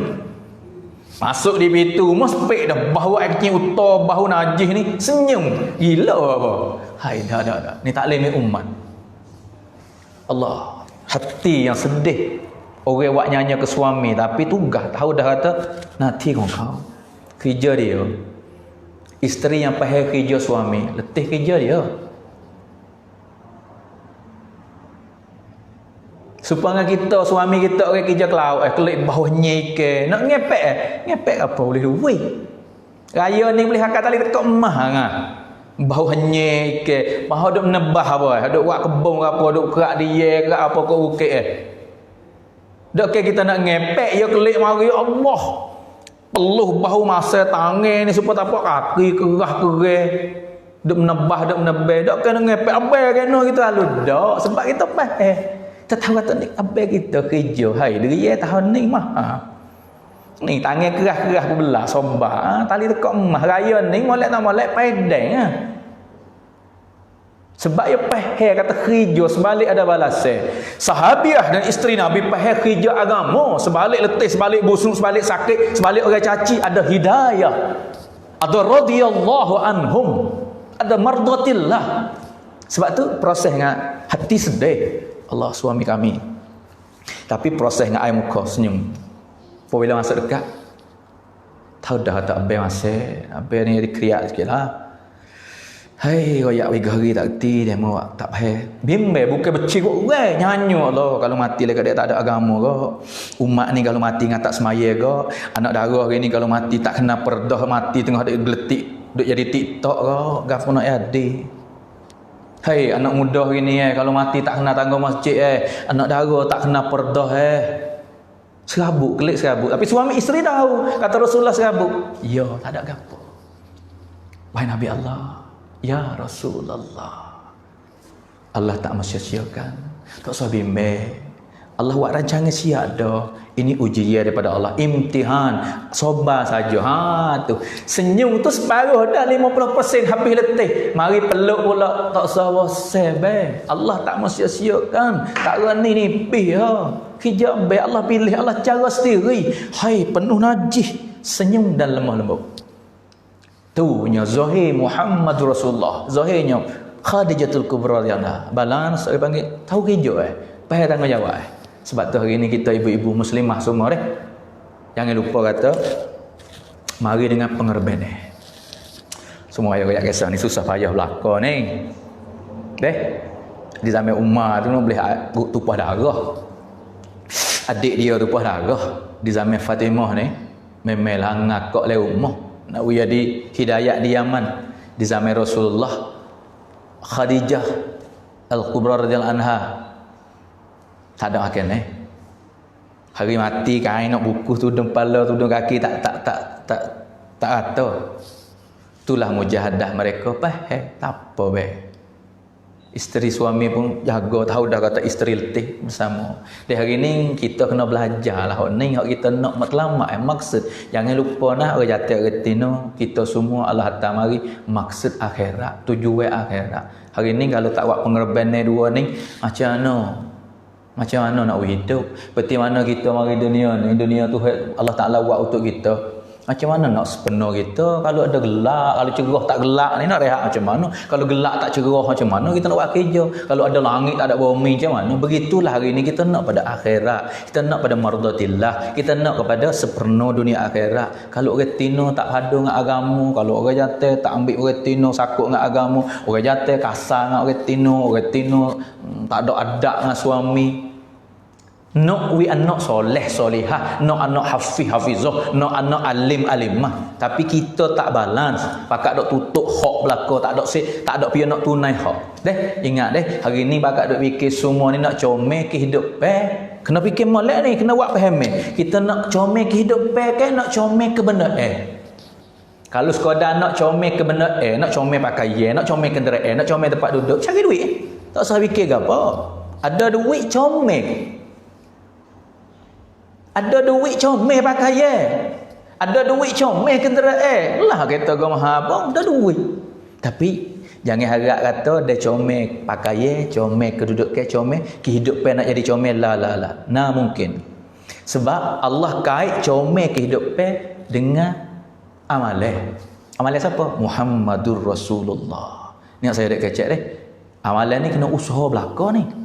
Masuk di pintu, mespek dah bahu aknya utar, bahu najis ni, senyum. Gila apa? Hai, dah. Ni tak boleh umat. Allah, hati yang sedih. Orang buat nyanyi ke suami tapi tugas tahu dah kata nanti kau kerja dia. Isteri yang pahal kerja suami, letih kerja dia. Supaya kita suami kita orang kerja ke laut kelik bawah nyeke nak ngepek apa boleh duit. Raya ni boleh hakkat tali tekak emah ngah. Bau nyeke, bau duk menebah apa, duk buat kebun apa, duk kerak dia, kerak apa ke ukit Dok kita nak ngepek ya kelik mari Allah. Peluh bahu masa tangan ni supaya apa kaki kerah kereh. Dok menebah dok kena ngepek abang kena kita lalu dok sebab kita kita tahu kata ni abang kita kerja hai dia tahun ni mah. Ni tangan kerah-kerah belah sombak tali tekak emah raya ni molek pedang Sebab ia pahal kata kerja sebalik ada balasnya. Sahabiah dan isteri Nabi pahal kerja agama. Sebalik letih, sebalik busuk, sebalik sakit, sebalik orang caci. Ada hidayah. Ada radhiyallahu anhum. Ada mardatillah. Sebab tu proses dengan hati sedih. Allah suami kami. Tapi proses dengan air muka senyum. Bila masuk dekat. Tahu dah tak abang masih. Abang ni dikeriak sikit lah. Hai, royak tiga hari tak kerti, dia mau tak payah. Bimbel bukan becik kok orang nyanyi Allah kalau mati dekat dia tak ada agama ke. Umat ni kalau mati ngah tak semaya ke. Anak darah ni kalau mati tak kena perdah mati tengah duk geletik, duk jadi TikTok ke. Gapo nak jadi. Hai, anak muda ni kalau mati tak kena tangga masjid Anak darah tak kena perdah Serabut, kelik serabut. Tapi suami isteri tahu, kata Rasulullah serabut. Ya, tak ada gapo. Wahai Nabi Allah, ya Rasulullah, Allah tak mensia-siakan. Tak usah bimbang. Allah buat rancangan siap dah. Ini ujian daripada Allah, imtihan, sabar saja. Tu senyum tu separuh dah, 50% habis letih. Mari peluk pula tak sabar sebe. Allah tak mau sia-siakan. Tak rani nipis ha. Hijab baik Allah pilih, Allah cara sendiri. Hai penuh najis, senyum dan lemah lembut. Tu nya zahir Muhammad Rasulullah. Zahirnya Khadijatul Kubra radhiyallahu. Balance saya panggil tahu hijau payah tanggungjawab. Sebab tu hari ni kita ibu-ibu muslimah semua deh. Jangan lupa kata mari dengan pengorbanan. Semua ayat kisah ni susah payah belaka ni. Deh. Di zaman Umar tu boleh tumpah darah. Adik dia tumpah darah. Di zaman Fatimah ni memelah ngakak le rumah. Nak jadi hidayat di Yaman. Di zaman Rasulullah Khadijah Al-Kubra radhiyallahu anha tak ada makan hari mati kain nak buku tudung kepala tudung kaki tak rata. Itulah mujahadah mereka tak apa be. Isteri suami pun jaga, tahu dah kata isteri letih bersama. Di hari ni kita kena belajar lah ni hak kita nak matlamat maksud. Jangan lupa nak jatuh retino kita semua Allah hantar mari maksud akhirat, tujuan akhirat. Hari ni kalau tak buat pengorbanan dua ni macam mana nak hidup? Seperti mana kita mari dunia ni, dunia tu Allah Ta'ala buat untuk kita. Macam mana nak sepenuh kita? Kalau ada gelak, kalau cerah tak gelak ni nak rehat macam mana? Kalau gelak tak cerah macam mana kita nak buat kerja? Kalau ada langit tak ada bumi macam mana? Begitulah hari ni kita nak pada akhirat. Kita nak pada mardatillah. Kita nak kepada sepenuh dunia akhirat. Kalau orang tino tak padu dengan agama, kalau orang jatuh tak ambil orang tino sakut dengan agama, orang jatuh kasar dengan orang tino tak ada adab dengan suami. No, we are not soleh solihah, no anak hafiz hafizah, no anak alim alimah. Tapi kita tak balance, pakat dok tutup hak belaka, tak ada pia nak tunai hak. Deh, ingat deh, hari ni pakat dok fikir semua ni nak comel kehidupan. Kena fikir molek ni, kena buat faham. Kita nak comel kehidupan kan, nak comel kebenaran. Kalau sekadar nak comel kebenaran, nak comel pakaian, nak comel kenderaan, nak comel tempat duduk, cari duit. Tak usah fikir ke apa. Ada duit comel. Ada duit comel pakaian. Ada duit comel kenderaan. Lah kata kau maha apa? Ada duit. Tapi jangan harap kata dia comel pakaian, comel kedudukan, comel kehidupan nak jadi comel la. Nah mungkin. Sebab Allah kait comel kehidupan dengan amalan. Amalan siapa? Muhammadur Rasulullah. Ni yang saya dak kecek deh. Amalan ni kena usaha belaka ni.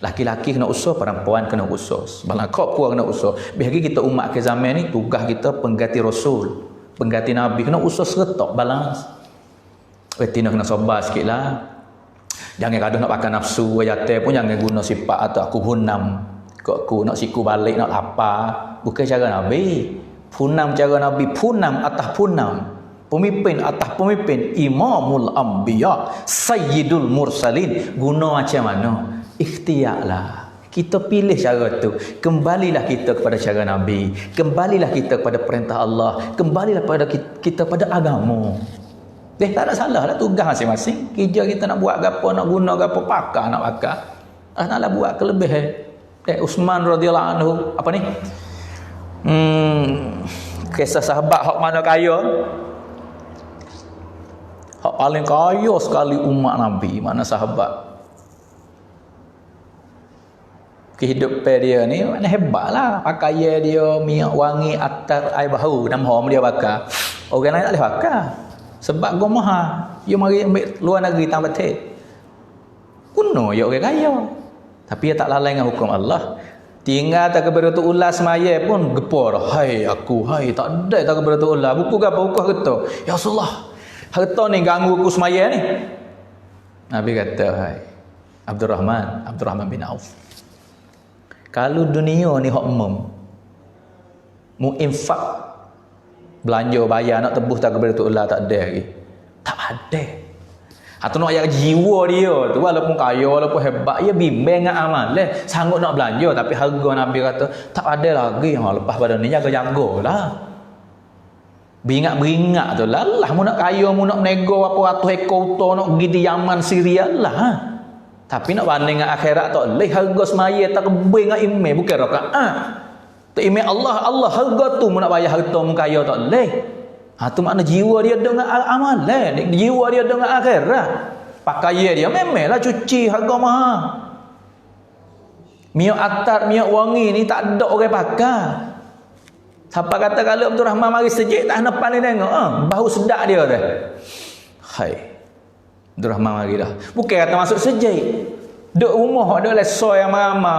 Laki-laki kena usaha, perempuan kena usaha. Sebalang kau kena usaha. Bagi kita umat ke zaman ni, tugas kita pengganti Rasul, pengganti Nabi. Kena usaha seretak, balance. Retina kena sabar sikit lah. Jangan kadang nak pakai nafsu, jatuh pun jangan guna sifat atau aku hunam. Aku nak siku balik, nak lapar. Bukan cara Nabi. Punam cara Nabi, punam atas punam. Pemimpin atas pemimpin. Imamul Anbiya, Sayyidul Mursalin. Guna macam mana? Ikhtiarlah. Kita pilih cara tu. Kembalilah kita kepada cara Nabi. Kembalilah kita kepada perintah Allah. Kembalilah pada kita pada agama. Tak ada salah lah, tugas masing-masing. Kerja kita nak buat gapo, nak guna gapo, pakar nak pakar. Naklah buat kelebihan. Uthman radhiyallahu anhu apa ni? Kisah sahabat hak mana kaya? Hak paling kaya sekali umat Nabi, mana sahabat. Kehidupan dia ni mana hebatlah. Pakaian dia minyak wangi atar air bahu, nama hom dia bakar. Orang lain tak boleh bakar. Sebab gomaha, dia mari ambil luar negeri tang betul. Kuno ya orang kaya. Tapi dia tak lalai dengan hukum Allah. Tinggal tak kepada tu ulas semaya pun gepor. Hai aku, hai tak ada tak kepada tu ulas. Buku ke apa? Buku harta. Ya Rasulullah, harta ni ganggu aku semaya ni. Nabi kata, hai Abdurrahman bin Auf. Kalau dunia ni hak umum, mu infak belanja bayar nak tebus tak kepada tu Allah tak ada lagi. Tak ada. Atau nak ayat jiwa dia tu walaupun kaya walaupun hebat dia bimbang dengan amal sanggup nak belanja tapi harga Nabi kata tak ada lagi. Lepas pada ni jaga-jagalah. Beringat tu lah mu nak kaya mu nak menego apa ratus ekor unta nak pergi di Yaman Syria lah. Tapi nak banding dengan akhirat tak leh harga semaya tak kebih dengan email bukan rakaat. Tak email Allah harga tu mu nak bayar harta mu kaya tak leh. Tu makna jiwa dia dengan amalan, jiwa dia dengan akhirat. Pakaian dia memanglah cuci harga mahal. Minyak atar, minyak wangi ni tak ada orang pakai. Siapa kata kalau Abdul Rahman mari sejik tak nak pandai tengok, bau sedap dia tu. Hai. Abdul Rahman mari dah. Bukan kata masuk sejik. Duk rumah ada leso yang mama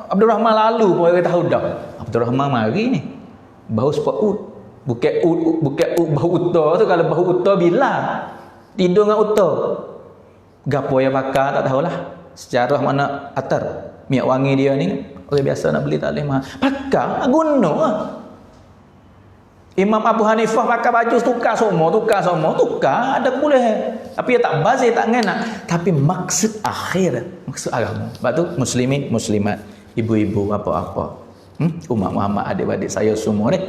Abdul Rahman lalu pun orang tahu dah. Abdul Rahman mari ni. Bau sepak ud. Bukan bau uta tu, kalau bau uta bila tidur dengan uta. Gapo yang pakai tak tahulah. Secara mana atar minyak wangi dia ni orang biasa nak beli tak boleh mahal. Pakai guna. Imam Abu Hanifah pakai baju tukar semua, ada boleh. Tapi dia tak bazir, tak ngenak. Tapi maksud akhir, maksud agama. Sebab tu muslimin, muslimat, ibu-ibu, apa-apa. Umat Muhammad, adik-adik saya semua ni.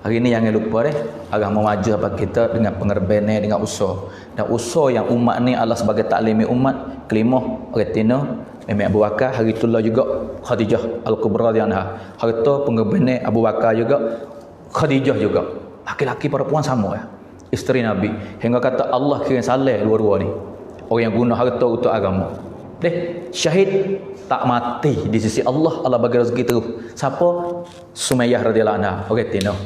Hari ni jangan lupa agama maju apa kita dengan pengerbennya, dengan usaha. Dan usaha yang umat ni Allah sebagai taklimi umat, kelimah, retina, Imam Abu Bakar, hari itulah juga Khadijah Al-Kubra dia anha. Harta pengerbennya Abu Bakar juga, Khadijah juga. Laki-laki perempuan sama ya. Isteri Nabi. Hingga kata Allah kira saleh dua-dua ni. Orang yang guna harta untuk agama. Syahid tak mati di sisi Allah, Allah bagi rezeki terus. Siapa? Sumayyah radhiyallahu anha. Okey, tino.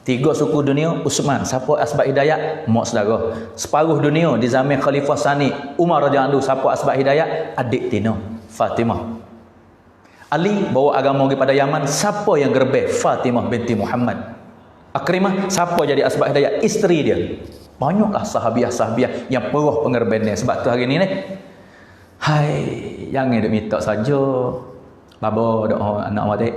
3 suku dunia Utsman. Siapa asbab hidayah? Mak saudara. Separuh dunia di zaman Khalifah Sani Umar radhiyallahu anhu. Siapa asbab hidayah? Adik tino Fatimah. Ali bawa agama pergi pada Yaman. Siapa yang gerbek? Fatimah binti Muhammad. Akrimah, siapa jadi asbab hidayah? Isteri dia. Banyaklah sahabiah-sahabiah yang peroh pengerbennya. Sebab tu hari ni hai, jangan duk minta saja. Baba doa anak adik.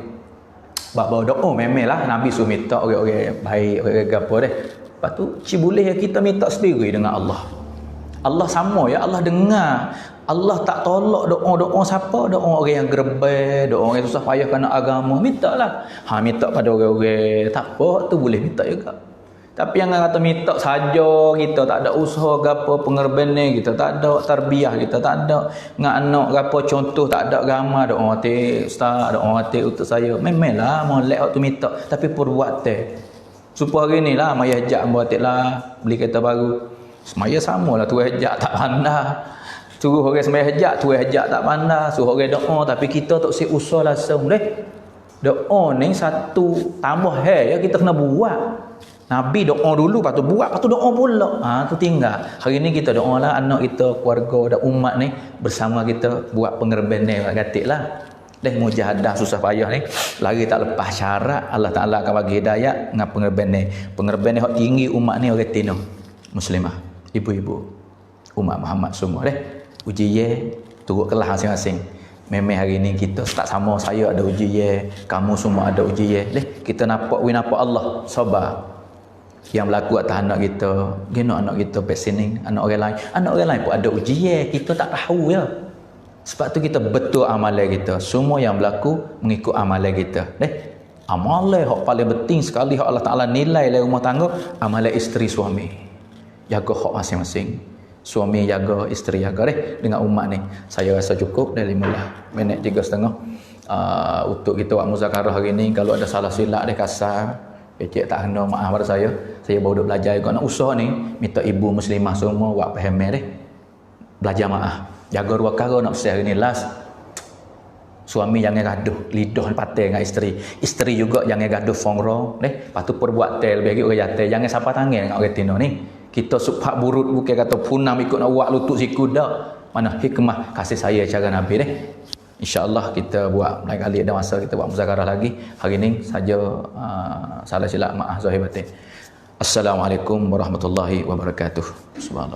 Baba doa memanglah Nabi suruh minta orang-orang baik, orang gapo deh. Lepas tu boleh kita minta sendiri dengan Allah. Allah sama ya, Allah dengar. Allah tak tolak doa-doa siapa? Doa orang yang gerbel, doa orang yang susah payah kerana agama. Mintalah. Minta pada orang-orang tak apa tu boleh minta juga. Tapi yang kata minta saja, kita tak ada usaha gapo pengerbennya, kita tak ada tarbiyah, kita tak ada dengan anak gapo contoh, tak ada agama, doa hati ustaz, doa hati untuk saya. Memanglah molek waktu minta, tapi perbuat teh. Supaya hari ni lah maya hajak buat lah beli kereta baru. Semaya samalah tu hajak tak pandai. Suruh orang semaya hajak, tu hajak tak pandai. Suruh orang doa tapi kita tak si usaha langsung deh. Doa ni satu tambah ya kita kena buat. Nabi doa dulu, lepas tu buat, lepas tu doa pula. Tu tinggal. Hari ni kita doa lah anak kita, keluarga dan umat ni bersama kita buat pengerben ni gatik lah. Mujahadah susah payah ni. Lari tak lepas syarat, Allah Ta'ala akan bagi hidayah dengan pengerben ni. Pengerben ni yang tinggi umat ni orang tino. Muslimah, ibu-ibu, umat Muhammad semua uji turut kelas masing-masing. Memang hari ni kita tak sama, saya ada uji kamu semua ada uji kita nampak Allah sabar. Yang berlaku atas anak kita, anak kita pesening, anak orang lain pun ada ujian, kita tak tahu ya. Sebab tu kita betul amalan kita. Semua yang berlaku mengikut amalan kita. Amalan hak paling penting sekali hak Allah Taala nilai dalam rumah tangga, amalan isteri suami. Jaga hak masing-masing. Suami jaga, isteri jaga dengan umat ni. Saya rasa cukup dari 15 minit 3.5 untuk kita buat muzakarah hari ni. Kalau ada salah silap kasar, cik tak kena maaf pada saya. Saya baru duk belajar juga nak usaha ni. Minta ibu muslimah semua buat faham belajar maaf. Jaga dua perkara nak share hari ni last. Suami jangan gaduh lidah patah dengan isteri. Isteri juga jangan gaduh fongro. Lepas tu perbuat tel bagi orang jatuh. Jangan sapa tangan dengan orang tino ni. Kita subhat burut bukan kata punam ikut nak buat lutut siku dah. Mana hikmah kasih saya cara Nabi InsyaAllah kita buat lain kali ada masa kita buat muzakarah lagi. Hari ni saja salah silap maaf zahir batin. Assalamualaikum warahmatullahi wabarakatuh. Subhanallah.